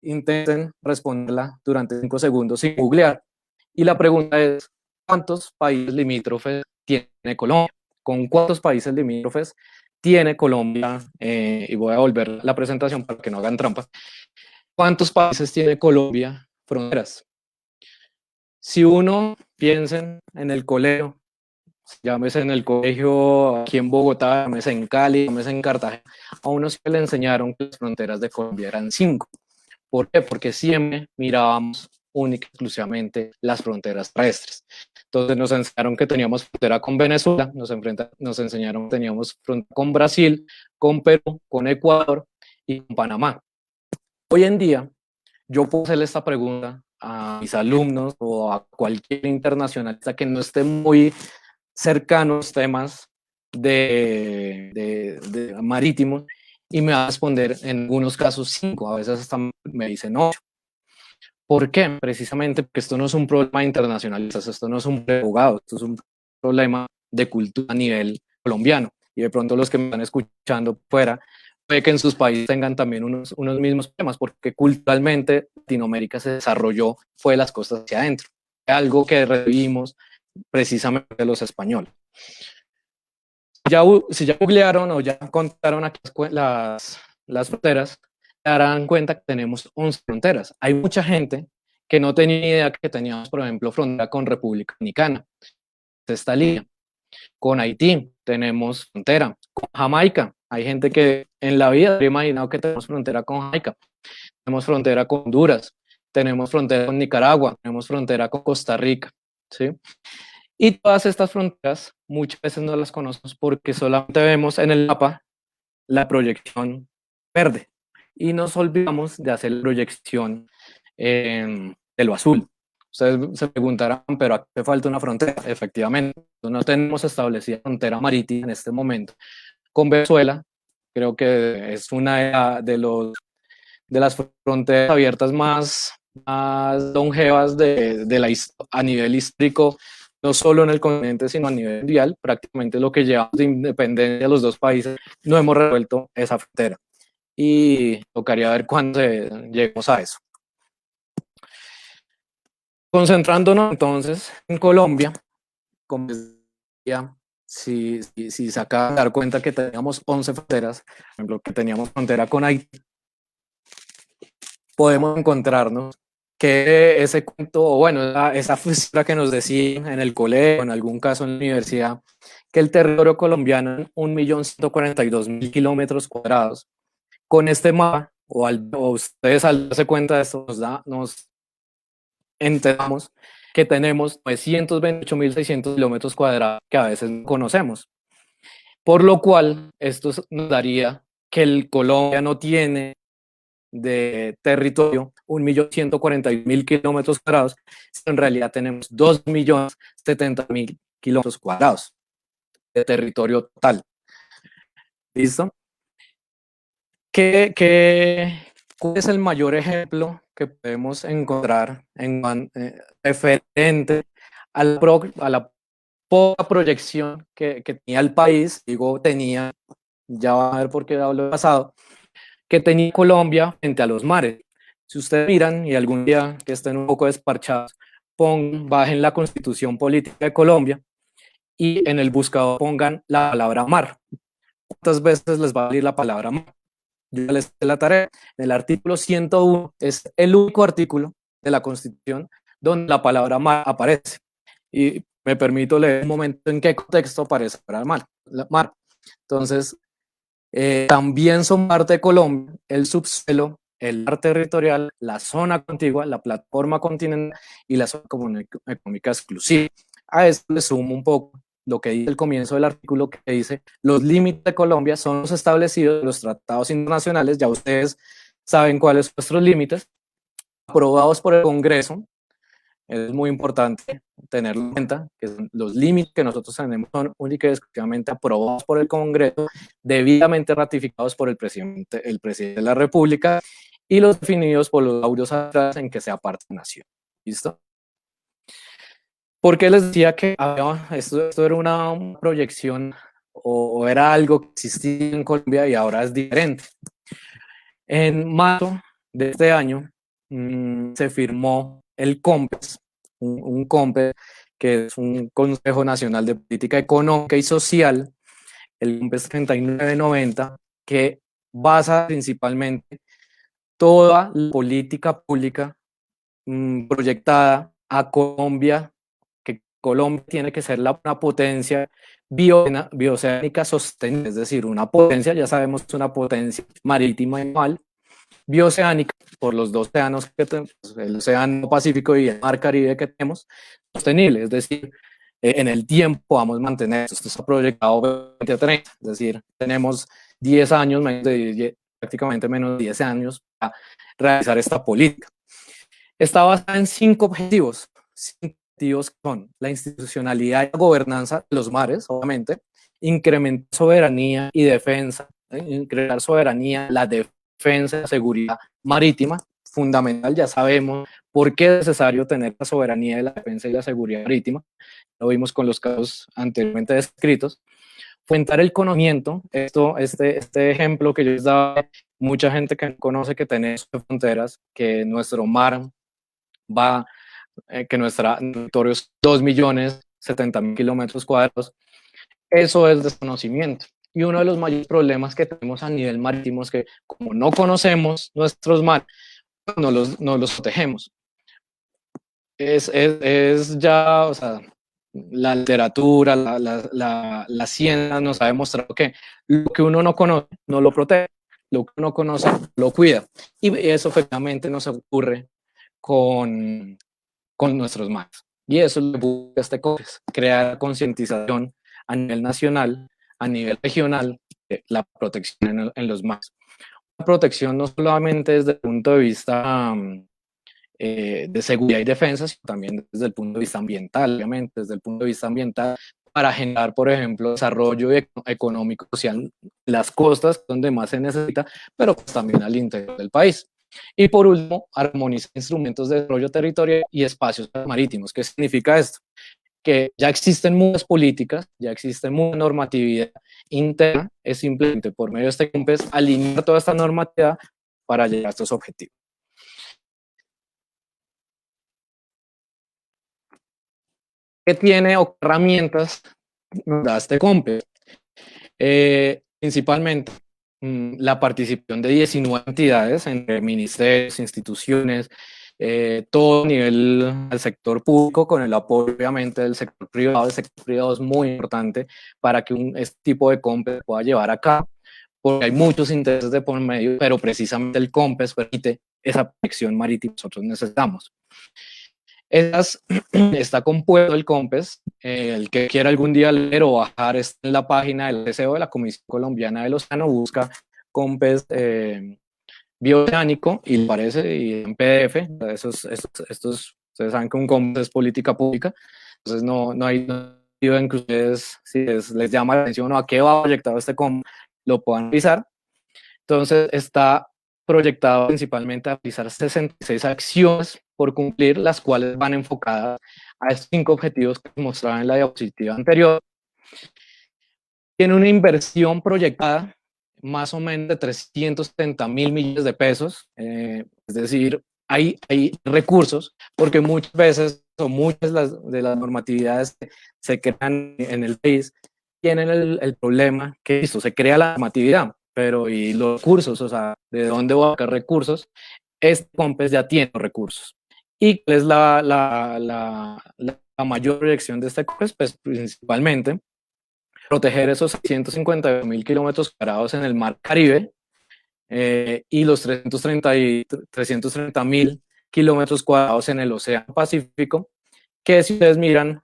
intenten responderla durante 5 segundos sin googlear. Y la pregunta es, ¿cuántos países limítrofes tiene Colombia? ¿Con cuántos países limítrofes tiene Colombia? Y voy a volver la presentación para que no hagan trampas. ¿Cuántos países tiene Colombia fronteras? Si uno piensa en el colegio, llámese en el colegio aquí en Bogotá, llámese en Cali, llámese en Cartagena, a uno se le enseñaron que las fronteras de Colombia eran 5. ¿Por qué? Porque siempre mirábamos única y exclusivamente las fronteras terrestres. Entonces nos enseñaron que teníamos frontera con Venezuela, nos enseñaron que teníamos frontera con Brasil, con Perú, con Ecuador y con Panamá. Hoy en día, yo puedo hacerle esta pregunta a mis alumnos o a cualquier internacionalista que no esté muy cercano a los temas de marítimos y me va a responder en algunos casos 5, a veces hasta me dicen 8. ¿Por qué? Precisamente porque esto no es un problema internacionalista, esto no es un problema de abogados, esto es un problema de cultura a nivel colombiano. Y de pronto los que me están escuchando fuera, puede que en sus países tengan también unos mismos problemas, porque culturalmente Latinoamérica se desarrolló, fue de las costas hacia adentro. Algo que revivimos precisamente de los españoles. Si ya googlearon o ya contaron aquí las fronteras, se darán cuenta que tenemos 11 fronteras. Hay mucha gente que no tenía idea que teníamos, por ejemplo, frontera con República Dominicana, esta línea. Con Haití tenemos frontera, con Jamaica. Hay gente que en la vida habría imaginado que tenemos frontera con Jamaica. Tenemos frontera con Honduras, tenemos frontera con Nicaragua, tenemos frontera con Costa Rica, ¿sí? Y todas estas fronteras muchas veces no las conocemos porque solamente vemos en el mapa la proyección verde y nos olvidamos de hacer la proyección de lo azul. Ustedes se preguntarán, pero ¿a qué falta una frontera? Efectivamente, no tenemos establecida frontera marítima en este momento con Venezuela. Creo que es una de las fronteras abiertas más longevas a nivel histórico, no solo en el continente, sino a nivel mundial. Prácticamente lo que llevamos de independencia de los dos países, no hemos resuelto esa frontera. Y tocaría ver cuándo lleguemos a eso. Concentrándonos entonces en Colombia, como decía, si se acaba de dar cuenta que teníamos 11 fronteras, por ejemplo, que teníamos frontera con Haití, podemos encontrarnos que ese cuento, o bueno, esa física que nos decían en el colegio, en algún caso en la universidad, que el territorio colombiano es 1.142.000 kilómetros cuadrados. Con este mapa, o ustedes al darse cuenta de esto, nos entendamos que tenemos 928.600 kilómetros cuadrados que a veces no conocemos. Por lo cual, esto nos daría que el Colombia no tiene de territorio, 1.141.000 kilómetros cuadrados, en realidad tenemos 2.070.000 kilómetros cuadrados de territorio total. ¿Listo? ¿Cuál es el mayor ejemplo que podemos encontrar referente a la poca proyección que tenía el país? Digo tenía, ya van a ver por qué hablo del pasado, que tenía Colombia frente a los mares. Si ustedes miran y algún día que estén un poco desparchados, bajen la Constitución Política de Colombia y en el buscador pongan la palabra mar. ¿Cuántas veces les va a salir la palabra mar? Yo les hice la tarea. En el artículo 101 es el único artículo de la Constitución donde la palabra mar aparece. Y me permito leer un momento en qué contexto aparece la mar. Entonces, también son parte de Colombia el subsuelo, el mar territorial, la zona contigua, la plataforma continental y la zona económica exclusiva. A esto le sumo un poco lo que dice el comienzo del artículo, que dice: los límites de Colombia son los establecidos en los tratados internacionales, ya ustedes saben cuáles son nuestros límites, aprobados por el Congreso. Es muy importante tenerlo en cuenta, que los límites que nosotros tenemos son únicamente y exclusivamente aprobados por el Congreso, debidamente ratificados por el presidente de la República y los definidos por los laudos atrás en que sea parte de la nación. ¿Listo? ¿Por qué les decía que esto era una proyección o era algo que existía en Colombia y ahora es diferente? En marzo de este año se firmó el COMPES, un COMPES que es un Consejo Nacional de Política Económica y Social, el COMPES 3990, que basa principalmente toda la política pública proyectada a Colombia, que Colombia tiene que ser una potencia bioceánica sostenible, es decir, una potencia, ya sabemos, una potencia marítima y naval, bioceánica, por los dos océanos que tenemos, el océano Pacífico y el mar Caribe que tenemos, sostenible, es decir, en el tiempo vamos a mantener, esto está proyectado 2030, es decir, tenemos 10 años, prácticamente menos de 10 años para realizar esta política. Está basada en 5 objetivos. 5 objetivos son la institucionalidad y la gobernanza de los mares, obviamente, incrementar soberanía y defensa, incrementar soberanía, la defensa, la seguridad marítima, fundamental, ya sabemos por qué es necesario tener la soberanía de la defensa y la seguridad marítima, lo vimos con los casos anteriormente descritos. Fomentar el conocimiento, este ejemplo que yo les daba, mucha gente que conoce que tenemos fronteras, que nuestro mar que nuestro territorio es 2.070.000 kilómetros cuadrados, eso es desconocimiento. Y uno de los mayores problemas que tenemos a nivel marítimo es que como no conocemos nuestros mares, no los protegemos. Es ya, o sea, la literatura, la ciencia nos ha demostrado que lo que uno no conoce, no lo protege, lo que uno conoce, lo cuida. Y eso efectivamente nos ocurre con nuestros mares. Y eso es lo que busca este COMPES, crear concientización a nivel nacional, a nivel regional, de la protección en los mares. La protección no solamente desde el punto de vista de seguridad y defensa, sino también desde el punto de vista ambiental, obviamente, desde el punto de vista ambiental, para generar, por ejemplo, desarrollo económico, social, las costas donde más se necesita, pero pues también al interior del país. Y por último, armonizar instrumentos de desarrollo territorial y espacios marítimos. ¿Qué significa esto? Que ya existen muchas políticas, ya existe mucha normatividad interna, es simplemente por medio de este COMPES alinear toda esta normatividad para llegar a estos objetivos. ¿Qué tiene o qué herramientas nos da este COMPES? Principalmente la participación de 19 entidades, entre ministerios, instituciones, todo a nivel del sector público, con el apoyo obviamente del sector privado. El sector privado es muy importante para que este tipo de COMPES pueda llevar a cabo, porque hay muchos intereses de por medio, pero precisamente el COMPES permite esa protección marítima que nosotros necesitamos. Está compuesto el COMPES, el que quiera algún día leer o bajar está en la página del TCO de la Comisión Colombiana del Océano, busca COMPES bioceánico y le parece, y en PDF, estos, ustedes saben que un COMPES es política pública, entonces no hay sentido en que ustedes, si les llama la atención o a qué va proyectado este COMPES, lo puedan revisar. Entonces está proyectado principalmente a realizar 66 acciones por cumplir, las cuales van enfocadas a estos 5 objetivos que mostraba en la diapositiva anterior. Tiene una inversión proyectada más o menos de 370.000 millones de pesos, es decir, hay recursos, porque muchas veces o muchas de las normatividades que se crean en el país tienen el problema que esto se crea la normatividad, pero y los recursos, o sea, ¿de dónde voy a sacar recursos? Este COMPES ya tiene recursos. ¿Y cuál es la mayor proyección de este COMPES? Pues principalmente proteger esos 650.000 kilómetros cuadrados en el mar Caribe y los 330.000 kilómetros cuadrados en el Océano Pacífico, que si ustedes miran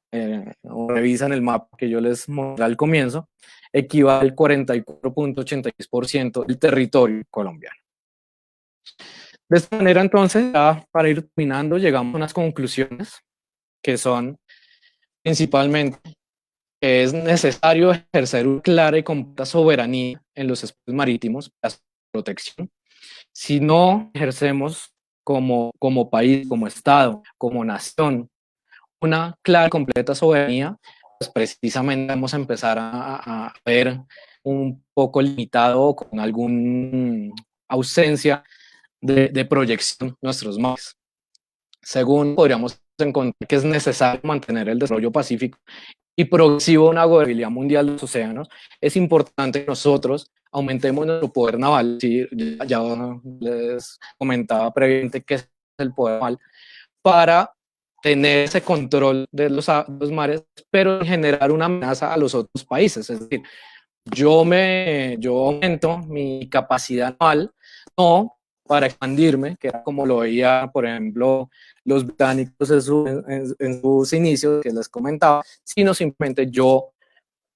o revisan el mapa que yo les mostré al comienzo, equivale al 44.86% del territorio colombiano. De esta manera, entonces, ya para ir terminando, llegamos a unas conclusiones que son principalmente que es necesario ejercer una clara y completa soberanía en los espacios marítimos para su protección. Si no ejercemos como país, como Estado, como nación, una clara y completa soberanía, pues precisamente vamos a empezar a ver un poco limitado o con alguna ausencia de proyección nuestros mares. Según podríamos encontrar que es necesario mantener el desarrollo pacífico y progresivo una gobernabilidad mundial de los océanos, es importante que nosotros aumentemos nuestro poder naval. Sí, ya les comentaba previamente que es el poder naval, para tener ese control de los mares, pero generar una amenaza a los otros países. Es decir, yo aumento mi capacidad naval, no para expandirme, que era como lo veía, por ejemplo, los británicos en sus inicios, que les comentaba, sino simplemente yo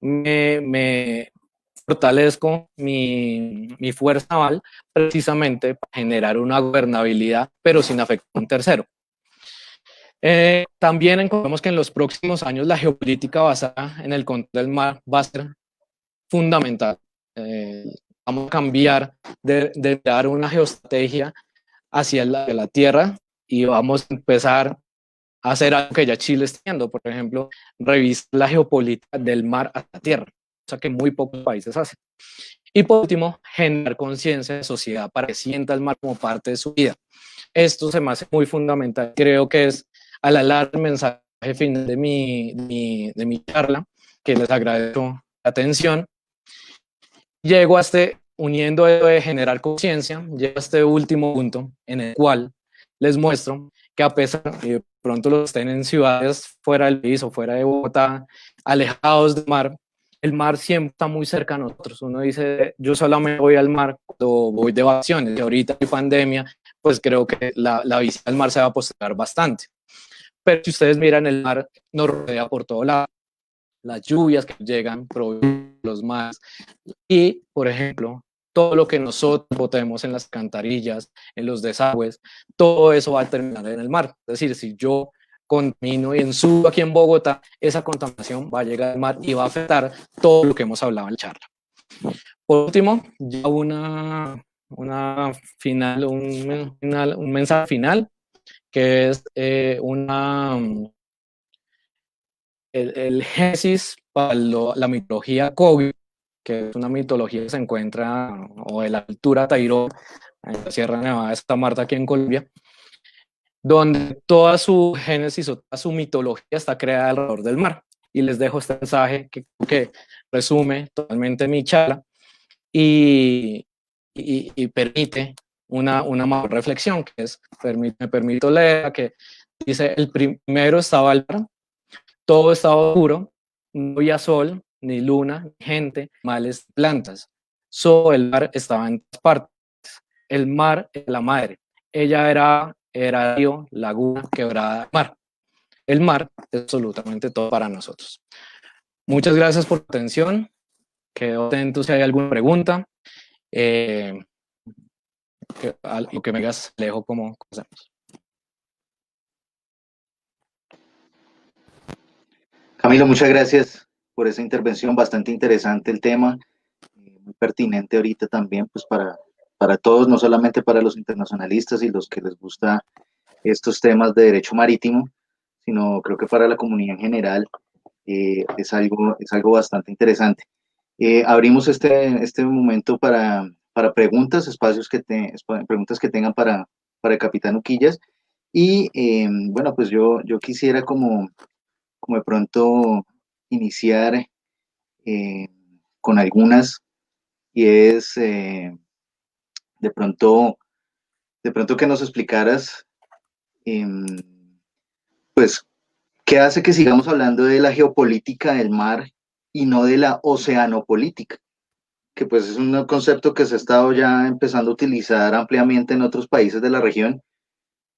me fortalezco mi fuerza naval precisamente para generar una gobernabilidad, pero sin afectar a un tercero. También encontramos que en los próximos años la geopolítica basada en el control del mar va a ser fundamental. Vamos a cambiar de dar una geoestrategia hacia la tierra y vamos a empezar a hacer algo que ya Chile está haciendo, por ejemplo, revisar la geopolítica del mar a la tierra, o sea que muy pocos países hacen. Y por último, generar conciencia de sociedad para que sienta el mar como parte de su vida. Esto se me hace muy fundamental, creo que es a la larga el mensaje final de mi charla, que les agradezco la atención. Llego a uniendo esto de generar conciencia, llego a este último punto en el cual les muestro que a pesar de que pronto los estén en ciudades fuera del país o fuera de Bogotá, alejados del mar, el mar siempre está muy cerca a nosotros. Uno dice, yo solamente voy al mar cuando voy de vacaciones, y ahorita hay pandemia, pues creo que la visita al mar se va a postergar bastante. Pero si ustedes miran, el mar nos rodea por todo lado. Las lluvias que llegan provienen de los mares y, por ejemplo, todo lo que nosotros botemos en las alcantarillas, en los desagües, todo eso va a terminar en el mar. Es decir, si yo contamino y ensucio aquí en Bogotá, esa contaminación va a llegar al mar y va a afectar todo lo que hemos hablado en la charla. Por último, ya una final, un mensaje final, que es el génesis para la mitología Kogi, que es una mitología que se encuentra, o de la altura Tairó, en la Sierra Nevada de Santa Marta, aquí en Colombia, donde toda su génesis o toda su mitología está creada alrededor del mar. Y les dejo este mensaje que resume totalmente mi charla y permite una mayor reflexión, que es, me permito leer, que dice, el primero estaba el mar, todo estaba oscuro, no había sol, ni luna, ni gente, males, plantas. Solo el mar estaba en todas partes. El mar es la madre. Ella era río, laguna, quebrada, mar. El mar es absolutamente todo para nosotros. Muchas gracias por tu atención. Quedo atento si hay alguna pregunta. lo que me digas, Alejo, cómo hacemos. Camilo, muchas gracias por esa intervención, bastante interesante el tema, muy pertinente ahorita también, pues para todos, no solamente para los internacionalistas y los que les gusta estos temas de derecho marítimo, sino creo que para la comunidad en general es algo bastante interesante. Abrimos este momento para preguntas, preguntas que tengan para el capitán Uquillas. Y bueno, pues yo quisiera como de pronto iniciar eh, con algunas, y es de pronto, de pronto que nos explicaras, eh, pues, qué hace que sigamos hablando de la geopolítica del mar y no de la oceanopolítica, que pues es un concepto que se ha estado ya empezando a utilizar ampliamente en otros países de la región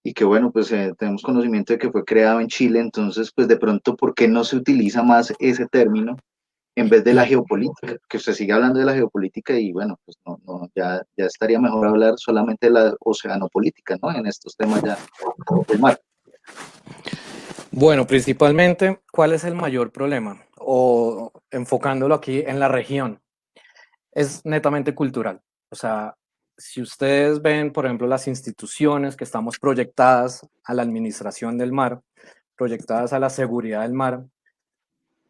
y que bueno, pues tenemos conocimiento de que fue creado en Chile, entonces pues de pronto, ¿por qué no se utiliza más ese término en vez de la geopolítica? Que se sigue hablando de la geopolítica y bueno, pues ya estaría mejor hablar solamente de la oceanopolítica, ¿no? En estos temas ya del mar. Bueno, principalmente, ¿cuál es el mayor problema? O enfocándolo aquí en la región, es netamente cultural. O sea, si ustedes ven, por ejemplo, las instituciones que estamos proyectadas a la administración del mar, proyectadas a la seguridad del mar,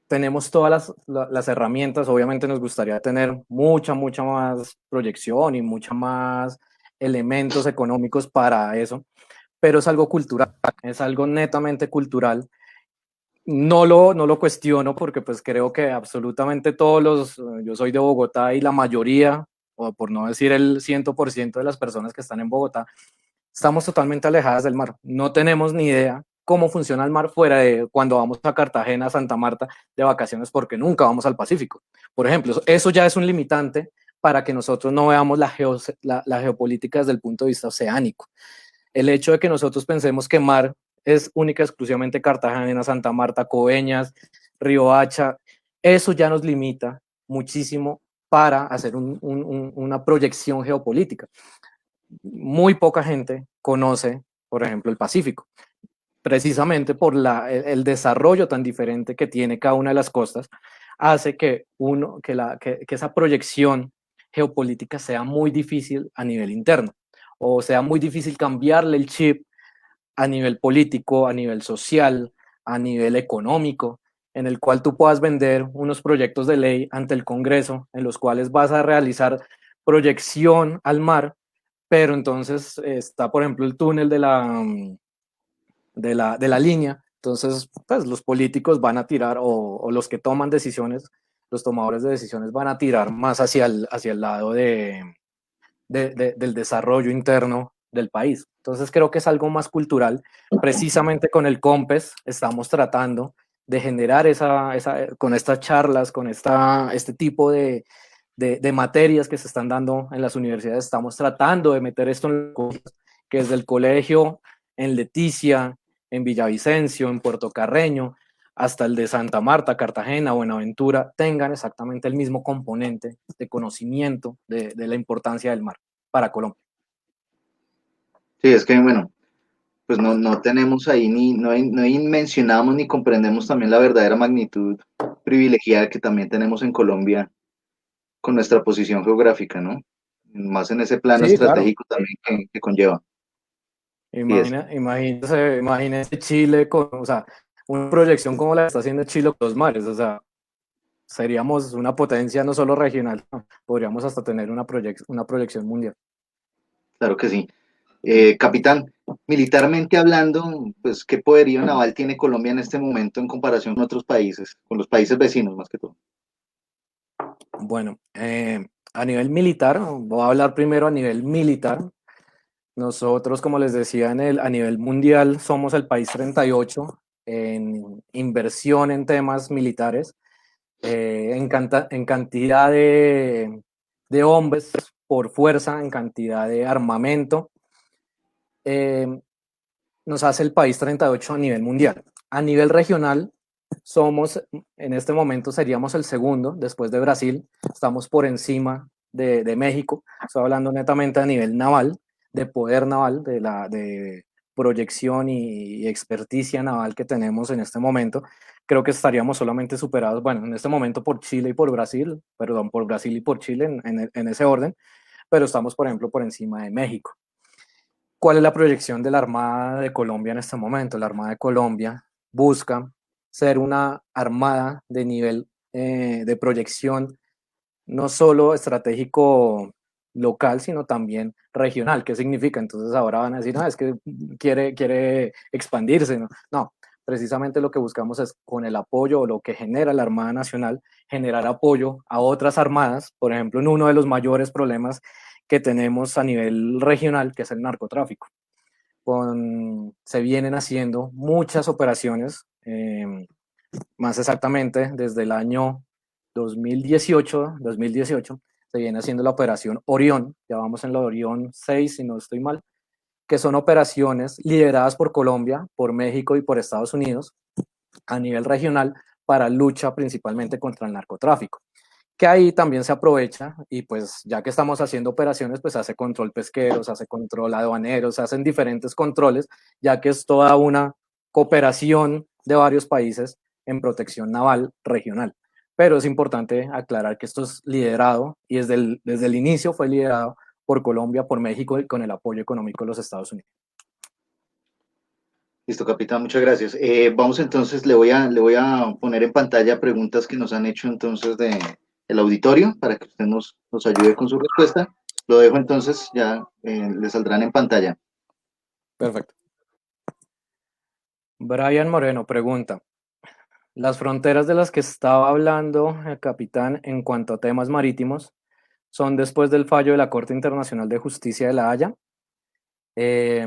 tenemos todas las herramientas. Obviamente nos gustaría tener mucha más proyección y mucha más elementos económicos para eso, pero es algo cultural, es algo netamente cultural. No lo cuestiono porque pues creo que absolutamente todos yo soy de Bogotá y la mayoría, o por no decir el 100% de las personas que están en Bogotá, estamos totalmente alejadas del mar. No tenemos ni idea cómo funciona el mar fuera de cuando vamos a Cartagena, Santa Marta de vacaciones, porque nunca vamos al Pacífico. Por ejemplo, eso ya es un limitante para que nosotros no veamos la geopolítica desde el punto de vista oceánico. El hecho de que nosotros pensemos que mar es única y exclusivamente Cartagena, Santa Marta, Coveñas, Riohacha, eso ya nos limita muchísimo para hacer una proyección geopolítica. Muy poca gente conoce, por ejemplo, el Pacífico, precisamente por el desarrollo tan diferente que tiene cada una de las costas, hace que esa proyección geopolítica sea muy difícil a nivel interno, o sea muy difícil cambiarle el chip a nivel político, a nivel social, a nivel económico, en el cual tú puedas vender unos proyectos de ley ante el Congreso, en los cuales vas a realizar proyección al mar, pero entonces está, por ejemplo, el túnel de la línea. Entonces, pues los políticos van a tirar, o los que toman decisiones, los tomadores de decisiones van a tirar más hacia el lado del desarrollo interno del país. Entonces creo que es algo más cultural. Precisamente con el COMPES estamos tratando de generar con estas charlas, con este tipo de materias que se están dando en las universidades, estamos tratando de meter esto en los, que desde el colegio en Leticia, en Villavicencio, en Puerto Carreño, hasta el de Santa Marta, Cartagena, Buenaventura, tengan exactamente el mismo componente de conocimiento de la importancia del mar para Colombia. Sí, es que bueno, pues no tenemos ahí no mencionamos ni comprendemos también la verdadera magnitud privilegiada que también tenemos en Colombia con nuestra posición geográfica, ¿no? Más en ese plano Sí, claro. estratégico también que conlleva. Sí, es. Imagínese Chile con, o sea, una proyección como la que está haciendo Chile con los mares, o sea, seríamos una potencia no solo regional, ¿no? Podríamos hasta tener una proyección mundial. Claro que sí. Capitán, militarmente hablando, pues, ¿qué poderío naval tiene Colombia en este momento en comparación con otros países, con los países vecinos más que todo? Bueno, a nivel militar, voy a hablar primero a nivel militar. Nosotros, como les decía, a nivel mundial somos el país 38 en inversión en temas militares, en cantidad de hombres por fuerza, en cantidad de armamento. Eh, Nos hace el país 38 a nivel mundial. A nivel regional, somos, en este momento seríamos el segundo, después de Brasil, estamos por encima de México, estoy hablando netamente a nivel naval, de poder naval, de proyección y experticia naval que tenemos en este momento, creo que estaríamos solamente superados, bueno, en este momento por Chile y por Brasil, perdón, por Brasil y por Chile en ese orden, pero estamos, por ejemplo, por encima de México. ¿Cuál es la proyección de la Armada de Colombia en este momento? La Armada de Colombia busca ser una armada de nivel de proyección no solo estratégico local, sino también regional. ¿Qué significa? Entonces ahora van a decir, no, es que quiere expandirse. No, no, precisamente lo que buscamos es con el apoyo o lo que genera la Armada Nacional, generar apoyo a otras armadas, por ejemplo, en uno de los mayores problemas que tenemos a nivel regional, que es el narcotráfico. Se vienen haciendo muchas operaciones, más exactamente desde el año 2018 se viene haciendo la operación Orión, ya vamos en la Orión 6 si no estoy mal, que son operaciones lideradas por Colombia, por México y por Estados Unidos a nivel regional para lucha principalmente contra el narcotráfico, que ahí también se aprovecha y pues ya que estamos haciendo operaciones, pues se hace control pesquero, se hace control aduanero, se hacen diferentes controles, ya que es toda una cooperación de varios países en protección naval regional. Pero es importante aclarar que esto es liderado y desde el inicio fue liderado por Colombia, por México y con el apoyo económico de los Estados Unidos. Listo, capitán, muchas gracias. Vamos entonces, le voy a poner en pantalla preguntas que nos han hecho entonces el auditorio para que usted nos ayude con su respuesta. Lo dejo entonces, ya le saldrán en pantalla. Perfecto. Brian Moreno pregunta, las fronteras de las que estaba hablando el capitán en cuanto a temas marítimos son después del fallo de la Corte Internacional de Justicia de La Haya. Eh,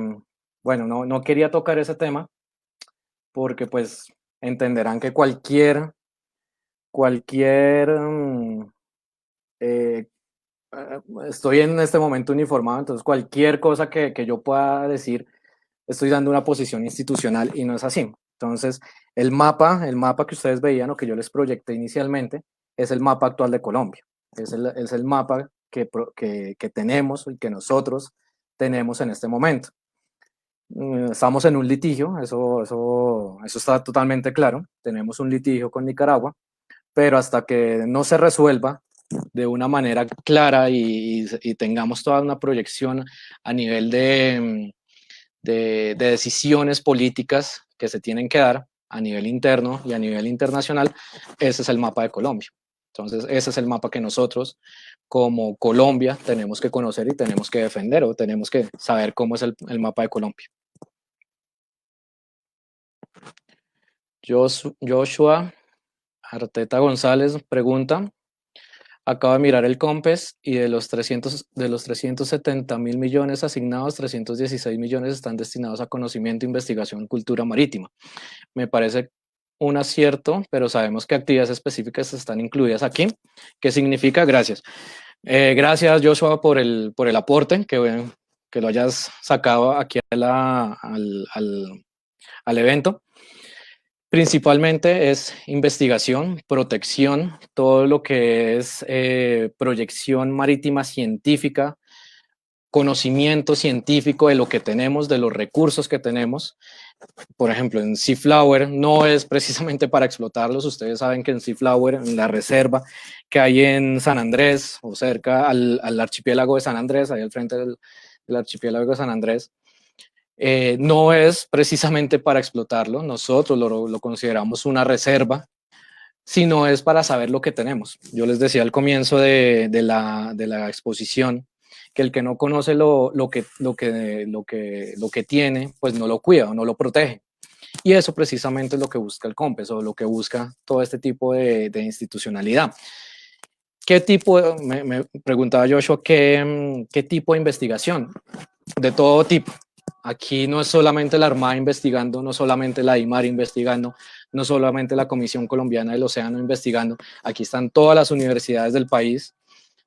bueno, no quería tocar ese tema porque pues entenderán que cualquier eh, estoy en este momento uniformado, entonces cualquier cosa que yo pueda decir, estoy dando una posición institucional y no es así. Entonces, el mapa que ustedes veían o que yo les proyecté inicialmente, es el mapa actual de Colombia. Es el mapa que tenemos y que nosotros tenemos en este momento. Estamos en un litigio, eso está totalmente claro. Tenemos un litigio con Nicaragua, pero hasta que no se resuelva de una manera clara y tengamos toda una proyección a nivel de decisiones políticas que se tienen que dar a nivel interno y a nivel internacional, ese es el mapa de Colombia. Entonces, ese es el mapa que nosotros como Colombia tenemos que conocer y tenemos que defender o tenemos que saber cómo es el mapa de Colombia. Joshua Arteta González pregunta, acabo de mirar el COMPES y de los 370.000 millones asignados, 316 millones están destinados a conocimiento, investigación, cultura marítima. Me parece un acierto, pero sabemos que actividades específicas están incluidas aquí. ¿Qué significa? Gracias. Gracias, Joshua, por el aporte, que lo hayas sacado aquí al evento. Principalmente es investigación, protección, todo lo que es proyección marítima científica, conocimiento científico de lo que tenemos, de los recursos que tenemos. Por ejemplo, en Seaflower no es precisamente para explotarlos. Ustedes saben que en Seaflower, en la reserva que hay en San Andrés o cerca al archipiélago de San Andrés, ahí al frente del archipiélago de San Andrés, no es precisamente para explotarlo, nosotros lo consideramos una reserva, sino es para saber lo que tenemos. Yo les decía al comienzo de la exposición que el que no conoce lo que tiene, pues no lo cuida o no lo protege. Y eso precisamente es lo que busca el COMPES o lo que busca todo este tipo de institucionalidad. ¿Qué tipo, me preguntaba Joshua, qué tipo de investigación? De todo tipo. Aquí no es solamente la Armada investigando, no solamente la IMAR investigando, no solamente la Comisión Colombiana del Océano investigando, aquí están todas las universidades del país,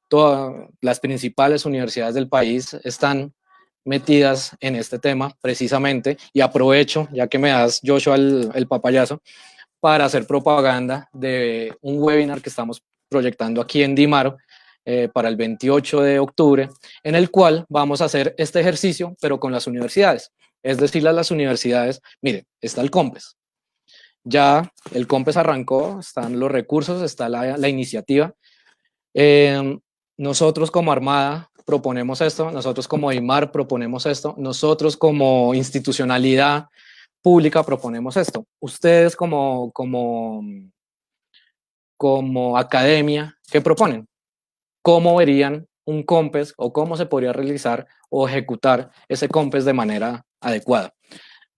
todas las principales universidades del país están metidas en este tema precisamente, y aprovecho, ya que me das, Joshua, el papayazo, para hacer propaganda de un webinar que estamos proyectando aquí en DIMARO, para el 28 de octubre, en el cual vamos a hacer este ejercicio, pero con las universidades. Es decirle a las universidades, mire, está el COMPES. Ya el COMPES arrancó, están los recursos, está la iniciativa. Nosotros como Armada proponemos esto, nosotros como IMAR proponemos esto, nosotros como institucionalidad pública proponemos esto. Ustedes como academia, ¿qué proponen? ¿Cómo verían un COMPES o cómo se podría realizar o ejecutar ese COMPES de manera adecuada?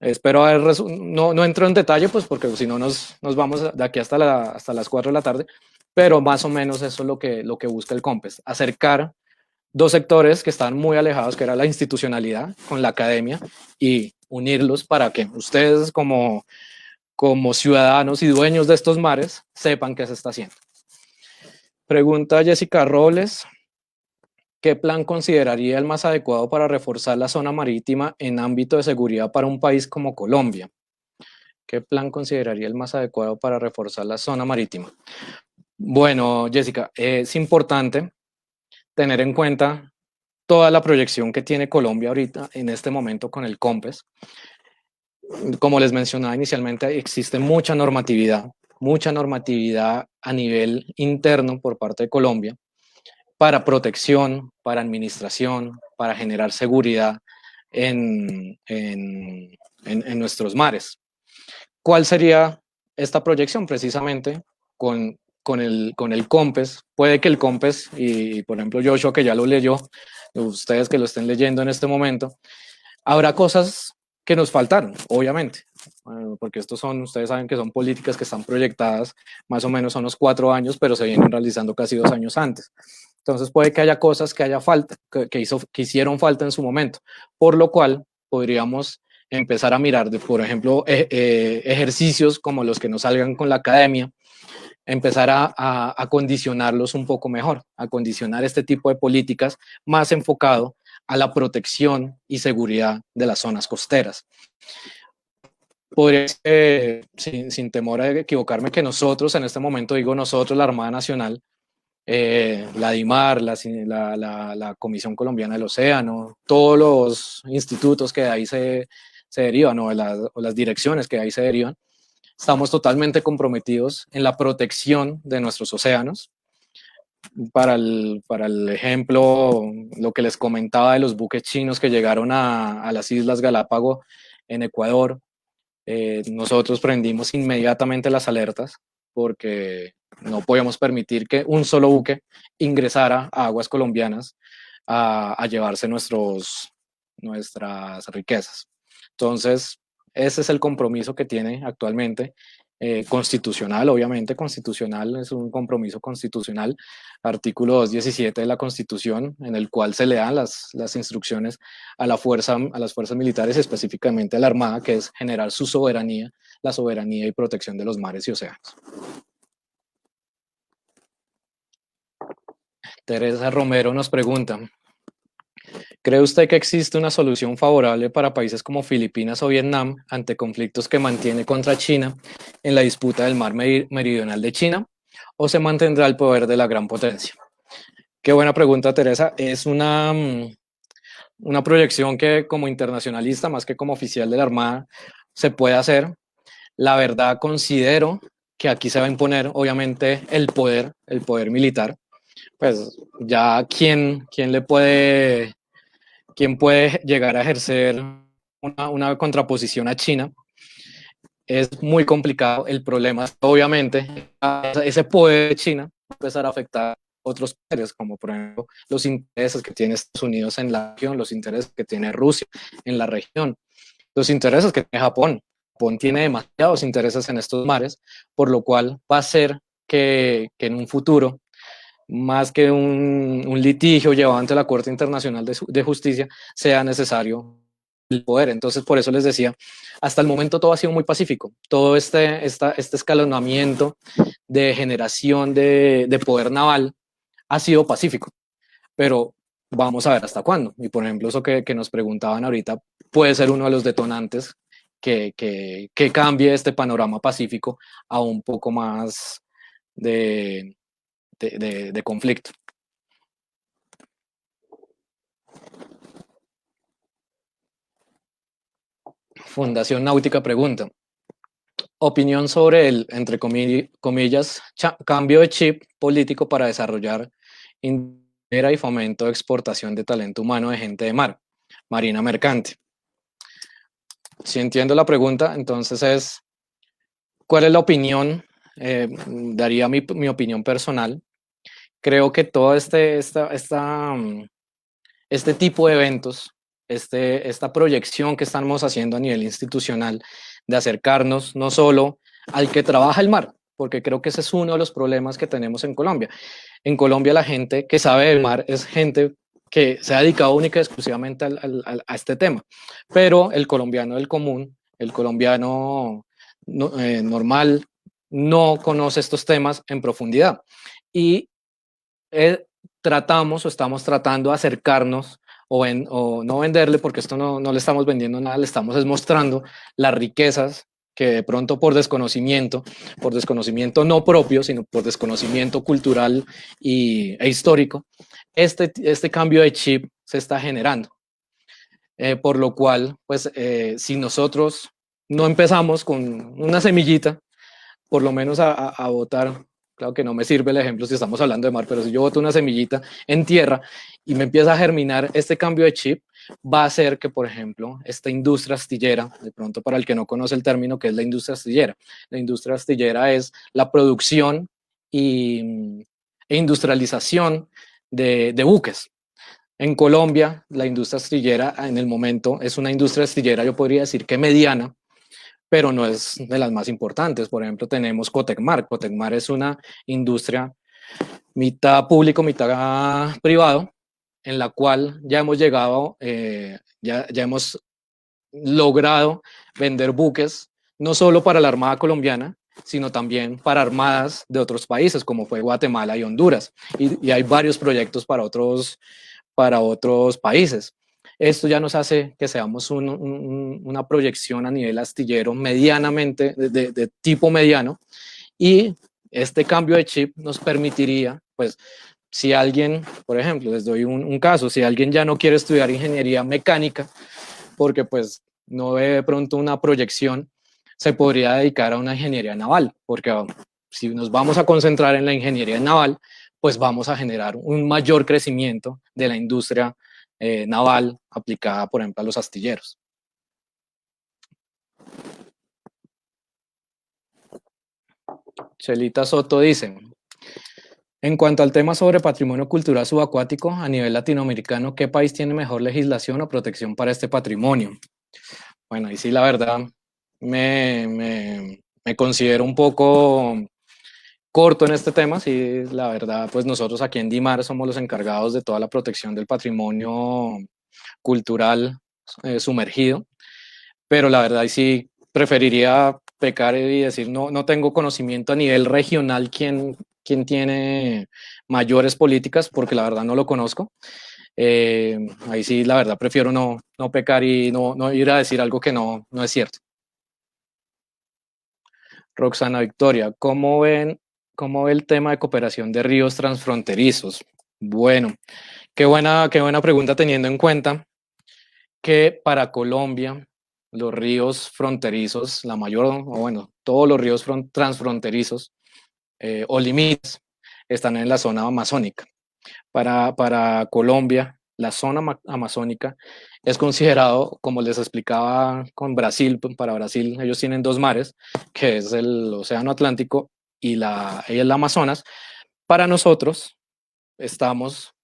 Espero haber no entro en detalle, pues porque si no nos vamos de aquí hasta las 4 de la tarde, pero más o menos eso es lo que busca el COMPES, acercar dos sectores que están muy alejados, que era la institucionalidad con la academia, y unirlos para que ustedes como ciudadanos y dueños de estos mares sepan qué se está haciendo. Pregunta Jessica Robles, ¿qué plan consideraría el más adecuado para reforzar la zona marítima en ámbito de seguridad para un país como Colombia? ¿Qué plan consideraría el más adecuado para reforzar la zona marítima? Bueno, Jessica, es importante tener en cuenta toda la proyección que tiene Colombia ahorita en este momento con el COMPES. Como les mencionaba inicialmente, existe mucha normatividad a nivel interno por parte de Colombia para protección, para administración, para generar seguridad en nuestros mares. ¿Cuál sería esta proyección? Precisamente con el COMPES. Puede que el COMPES, y por ejemplo Joshua, que ya lo leyó, ustedes que lo estén leyendo en este momento, habrá cosas que nos faltaron, obviamente, porque estos ustedes saben que son políticas que están proyectadas más o menos a unos 4 años, pero se vienen realizando casi 2 años antes. Entonces puede que haya cosas que haya falta, que hicieron falta en su momento, por lo cual podríamos empezar a mirar, por ejemplo, ejercicios como los que nos salgan con la academia, empezar a condicionarlos un poco mejor, a condicionar este tipo de políticas más enfocado a la protección y seguridad de las zonas costeras. Podría ser, sin temor a equivocarme, que nosotros, en este momento digo nosotros, la Armada Nacional, la DIMAR, la Comisión Colombiana del Océano, todos los institutos que de ahí se derivan o las direcciones que de ahí se derivan, estamos totalmente comprometidos en la protección de nuestros océanos. Para el ejemplo, lo que les comentaba de los buques chinos que llegaron a las Islas Galápagos en Ecuador, nosotros prendimos inmediatamente las alertas porque no podíamos permitir que un solo buque ingresara a aguas colombianas a llevarse nuestras riquezas. Entonces, ese es el compromiso que tiene actualmente, constitucional, obviamente, constitucional, es un compromiso constitucional, artículo 217 de la Constitución, en el cual se le dan las instrucciones a las fuerzas militares, específicamente a la Armada, que es generar su soberanía, la soberanía y protección de los mares y océanos. Teresa Romero nos pregunta, ¿cree usted que existe una solución favorable para países como Filipinas o Vietnam ante conflictos que mantiene contra China en la disputa del mar meridional de China? ¿O se mantendrá el poder de la gran potencia? Qué buena pregunta, Teresa. Es una proyección que como internacionalista, más que como oficial de la Armada, se puede hacer. La verdad, considero que aquí se va a imponer, obviamente, el poder militar. Pues ya quién puede llegar a ejercer una contraposición a China, es muy complicado. El problema es, obviamente, ese poder de China va a empezar a afectar otros poderes, como por ejemplo los intereses que tiene Estados Unidos en la región, los intereses que tiene Rusia en la región, los intereses que tiene Japón. Japón tiene demasiados intereses en estos mares, por lo cual va a ser que en un futuro, más que un litigio llevado ante la Corte Internacional de Justicia, sea necesario el poder. Entonces, por eso les decía, hasta el momento todo ha sido muy pacífico. Todo este escalonamiento de generación de poder naval ha sido pacífico, pero vamos a ver hasta cuándo. Y por ejemplo, eso que nos preguntaban ahorita puede ser uno de los detonantes que cambie este panorama pacífico a un poco más de conflicto. Fundación Náutica pregunta, opinión sobre el, entre comillas, cambio de chip político para desarrollar industria y fomento de exportación de talento humano de gente de mar, marina mercante. Si entiendo la pregunta, entonces es, ¿cuál es la opinión? Daría mi opinión personal. Creo que todo este tipo de eventos, esta proyección que estamos haciendo a nivel institucional de acercarnos no solo al que trabaja el mar, porque creo que ese es uno de los problemas que tenemos en Colombia. En Colombia la gente que sabe del mar es gente que se ha dedicado única y exclusivamente a este tema, pero el colombiano del común, el colombiano normal, no conoce estos temas en profundidad. Y tratamos o estamos tratando de acercarnos o no venderle, porque esto no le estamos vendiendo nada, le estamos mostrando las riquezas que de pronto por desconocimiento no propio, sino por desconocimiento cultural e histórico, este cambio de chip se está generando. Por lo cual, pues si nosotros no empezamos con una semillita, por lo menos a botar, claro que no me sirve el ejemplo si estamos hablando de mar, pero si yo boto una semillita en tierra y me empieza a germinar este cambio de chip, va a hacer que, por ejemplo, esta industria astillera, de pronto para el que no conoce el término, ¿qué es la industria astillera es la producción e industrialización de buques. En Colombia, la industria astillera en el momento es una industria astillera, yo podría decir que mediana, pero no es de las más importantes. Por ejemplo, tenemos Cotecmar. Cotecmar es una industria mitad público, mitad privado, en la cual ya hemos llegado, ya hemos logrado vender buques, no solo para la Armada colombiana, sino también para armadas de otros países, como fue Guatemala y Honduras. Y hay varios proyectos para otros países. Esto ya nos hace que seamos una proyección a nivel astillero medianamente, de tipo mediano, y este cambio de chip nos permitiría, pues, si alguien, por ejemplo, les doy un caso, si alguien ya no quiere estudiar ingeniería mecánica, porque pues no ve de pronto una proyección, se podría dedicar a una ingeniería naval, porque si nos vamos a concentrar en la ingeniería naval, pues vamos a generar un mayor crecimiento de la industria naval aplicada, por ejemplo, a los astilleros. Chelita Soto dice, en cuanto al tema sobre patrimonio cultural subacuático a nivel latinoamericano, ¿qué país tiene mejor legislación o protección para este patrimonio? Bueno, y sí, la verdad, me considero un poco corto en este tema. Sí, la verdad, pues nosotros aquí en DIMAR somos los encargados de toda la protección del patrimonio cultural sumergido, pero la verdad sí preferiría pecar y decir no tengo conocimiento a nivel regional quién tiene mayores políticas, porque la verdad no lo conozco. Ahí sí, la verdad, prefiero no pecar y no ir a decir algo que no es cierto. Roxana Victoria, ¿cómo ve el tema de cooperación de ríos transfronterizos? Bueno, qué buena pregunta, teniendo en cuenta que para Colombia los ríos fronterizos, la mayor, o bueno, todos los ríos transfronterizos o límites están en la zona amazónica. Para Colombia, la zona amazónica es considerado, como les explicaba con Brasil, para Brasil ellos tienen dos mares, que es el Océano Atlántico y el Amazonas. Para nosotros estamos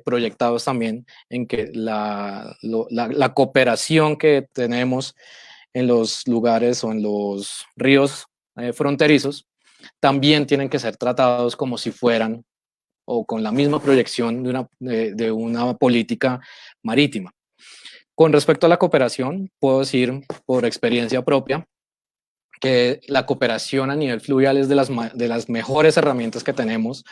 proyectados también en que la cooperación que tenemos en los lugares o en los ríos fronterizos también tienen que ser tratados como si fueran o con la misma proyección de una política marítima. Con respecto a la cooperación, puedo decir por experiencia propia que la cooperación a nivel fluvial es de las mejores herramientas que tenemos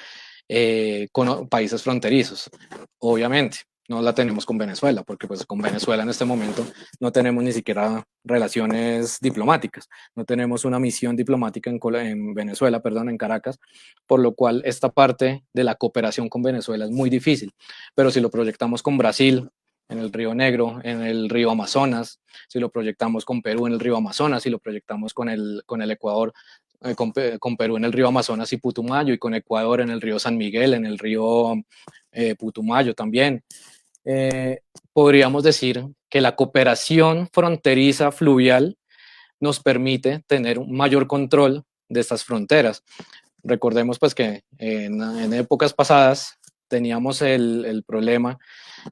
con países fronterizos. Obviamente, no la tenemos con Venezuela, porque pues con Venezuela en este momento no tenemos ni siquiera relaciones diplomáticas, no tenemos una misión diplomática en Venezuela, perdón, en Caracas, por lo cual esta parte de la cooperación con Venezuela es muy difícil. Pero si lo proyectamos con Brasil, en el río Negro, en el río Amazonas, si lo proyectamos con Perú en el río Amazonas, si lo proyectamos con el Ecuador, con Perú en el río Amazonas y Putumayo, y con Ecuador en el río San Miguel, en el río Putumayo también. Podríamos decir que la cooperación fronteriza fluvial nos permite tener un mayor control de estas fronteras. Recordemos pues que en épocas pasadas teníamos el problema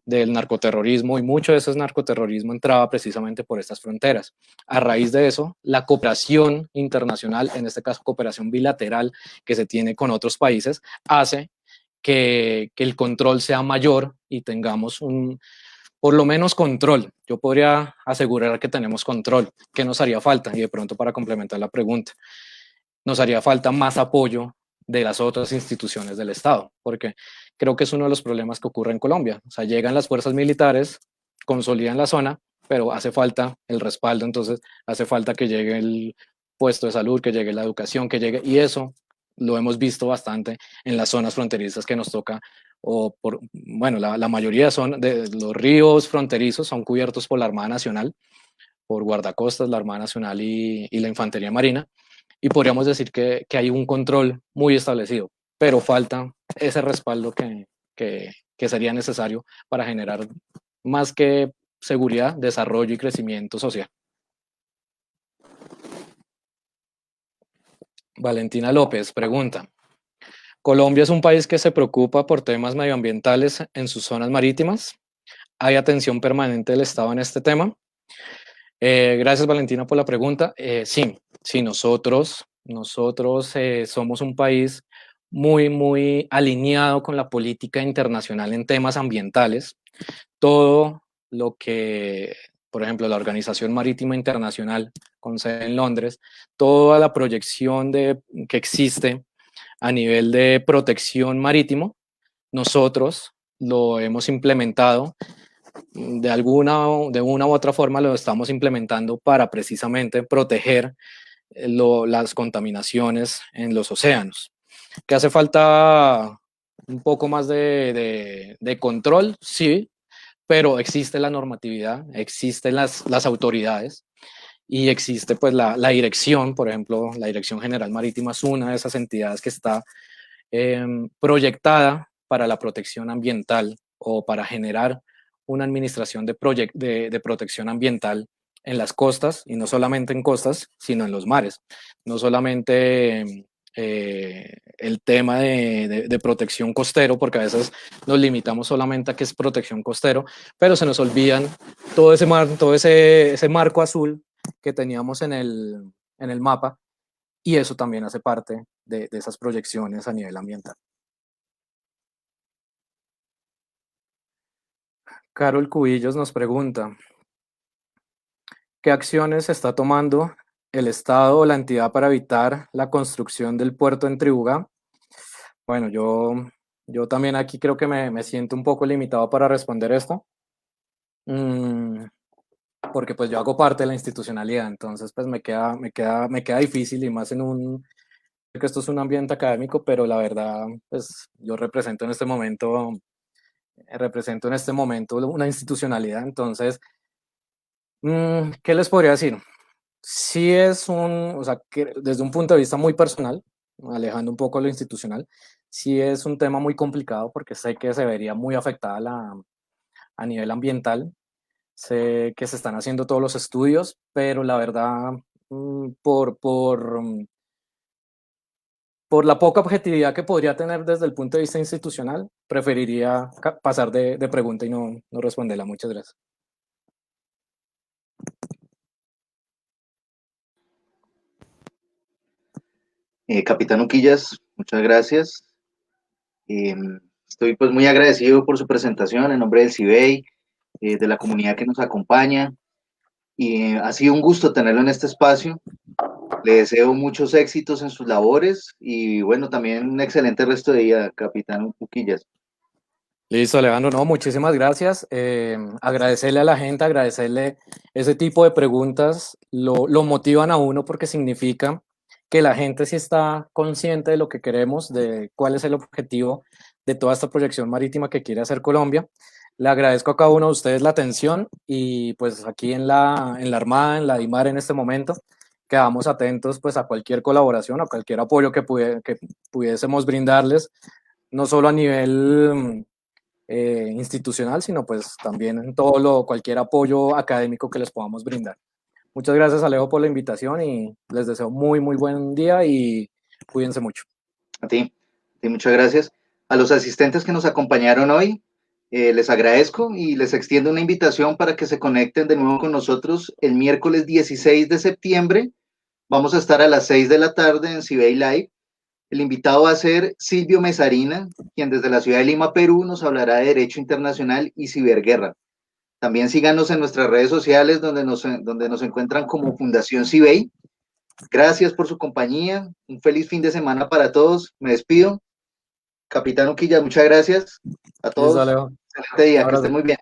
del narcoterrorismo, y mucho de ese narcoterrorismo entraba precisamente por estas fronteras. A raíz de eso, la cooperación internacional, en este caso cooperación bilateral que se tiene con otros países, hace que el control sea mayor y tengamos por lo menos control. Yo podría asegurar que tenemos control. ¿Qué nos haría falta? Y de pronto, para complementar la pregunta, nos haría falta más apoyo de las otras instituciones del Estado, porque creo que es uno de los problemas que ocurre en Colombia. O sea, llegan las fuerzas militares, consolidan la zona, pero hace falta el respaldo. Entonces hace falta que llegue el puesto de salud, que llegue la educación, que llegue, y eso lo hemos visto bastante en las zonas fronterizas que nos toca, bueno, la mayoría de los ríos fronterizos son cubiertos por la Armada Nacional, por guardacostas, la Armada Nacional y la Infantería Marina, y podríamos decir que hay un control muy establecido, pero falta ese respaldo que sería necesario para generar más que seguridad, desarrollo y crecimiento social. Valentina López pregunta: ¿Colombia es un país que se preocupa por temas medioambientales en sus zonas marítimas? ¿Hay atención permanente del Estado en este tema? Gracias, Valentina, por la pregunta. Sí, nosotros somos un país muy alineado con la política internacional en temas ambientales. Todo lo que, por ejemplo, la Organización Marítima Internacional, con sede en Londres, toda la proyección que existe a nivel de protección marítimo, nosotros lo hemos implementado de una u otra forma, lo estamos implementando para precisamente proteger las contaminaciones en los océanos. ¿Que hace falta un poco más de control? Sí, pero existe la normatividad, existen las autoridades y existe pues la dirección. Por ejemplo, la Dirección General Marítima es una de esas entidades que está proyectada para la protección ambiental, o para generar una administración de protección ambiental en las costas, y no solamente en costas, sino en los mares. No solamente el tema de protección costero, porque a veces nos limitamos solamente a que es protección costero, pero se nos olvidan todo ese marco azul que teníamos en el mapa, y eso también hace parte de esas proyecciones a nivel ambiental. Carol Cubillos nos pregunta: ¿qué acciones está tomando el Estado o la entidad para evitar la construcción del puerto en Tribugá? Bueno, yo también aquí creo que me siento un poco limitado para responder esto, porque pues yo hago parte de la institucionalidad. Entonces pues me queda difícil, y más que esto es un ambiente académico, pero la verdad, pues yo represento en este momento una institucionalidad. Entonces, ¿qué les podría decir? Sí es o sea, que desde un punto de vista muy personal, alejando un poco lo institucional, sí es un tema muy complicado, porque sé que se vería muy afectada a nivel ambiental. Sé que se están haciendo todos los estudios, pero la verdad, por la poca objetividad que podría tener desde el punto de vista institucional, preferiría pasar de pregunta y no responderla. Muchas gracias. Capitán Uquillas, muchas gracias. Estoy pues muy agradecido por su presentación en nombre del CIBEI, de la comunidad que nos acompaña, y ha sido un gusto tenerlo en este espacio. Le deseo muchos éxitos en sus labores y bueno, también un excelente resto de día, Capitán Uquillas. Listo, Alejandro. No, muchísimas gracias. Agradecerle a la gente, agradecerle ese tipo de preguntas, lo motivan a uno, porque significa que la gente sí está consciente de lo que queremos, de cuál es el objetivo de toda esta proyección marítima que quiere hacer Colombia. Le agradezco a cada uno de ustedes la atención y pues aquí en la Armada, en la DIMAR en este momento, quedamos atentos pues a cualquier colaboración, a cualquier apoyo que pudiésemos brindarles, no solo a nivel institucional, sino pues también en cualquier apoyo académico que les podamos brindar. Muchas gracias, Alejo, por la invitación y les deseo muy, muy buen día y cuídense mucho. A ti, muchas gracias. A los asistentes que nos acompañaron hoy, les agradezco y les extiendo una invitación para que se conecten de nuevo con nosotros el miércoles 16 de septiembre. Vamos a estar a las 6 de la tarde en Cibey Live. El invitado va a ser Silvio Mesarina, quien desde la ciudad de Lima, Perú, nos hablará de Derecho Internacional y Ciberguerra. También síganos en nuestras redes sociales donde nos encuentran como Fundación Cibey. Gracias por su compañía. Un feliz fin de semana para todos. Me despido. Capitán Uquilla, muchas gracias a Listo, todos. Alejo. Excelente Un día, que estén abrazo. muy bien.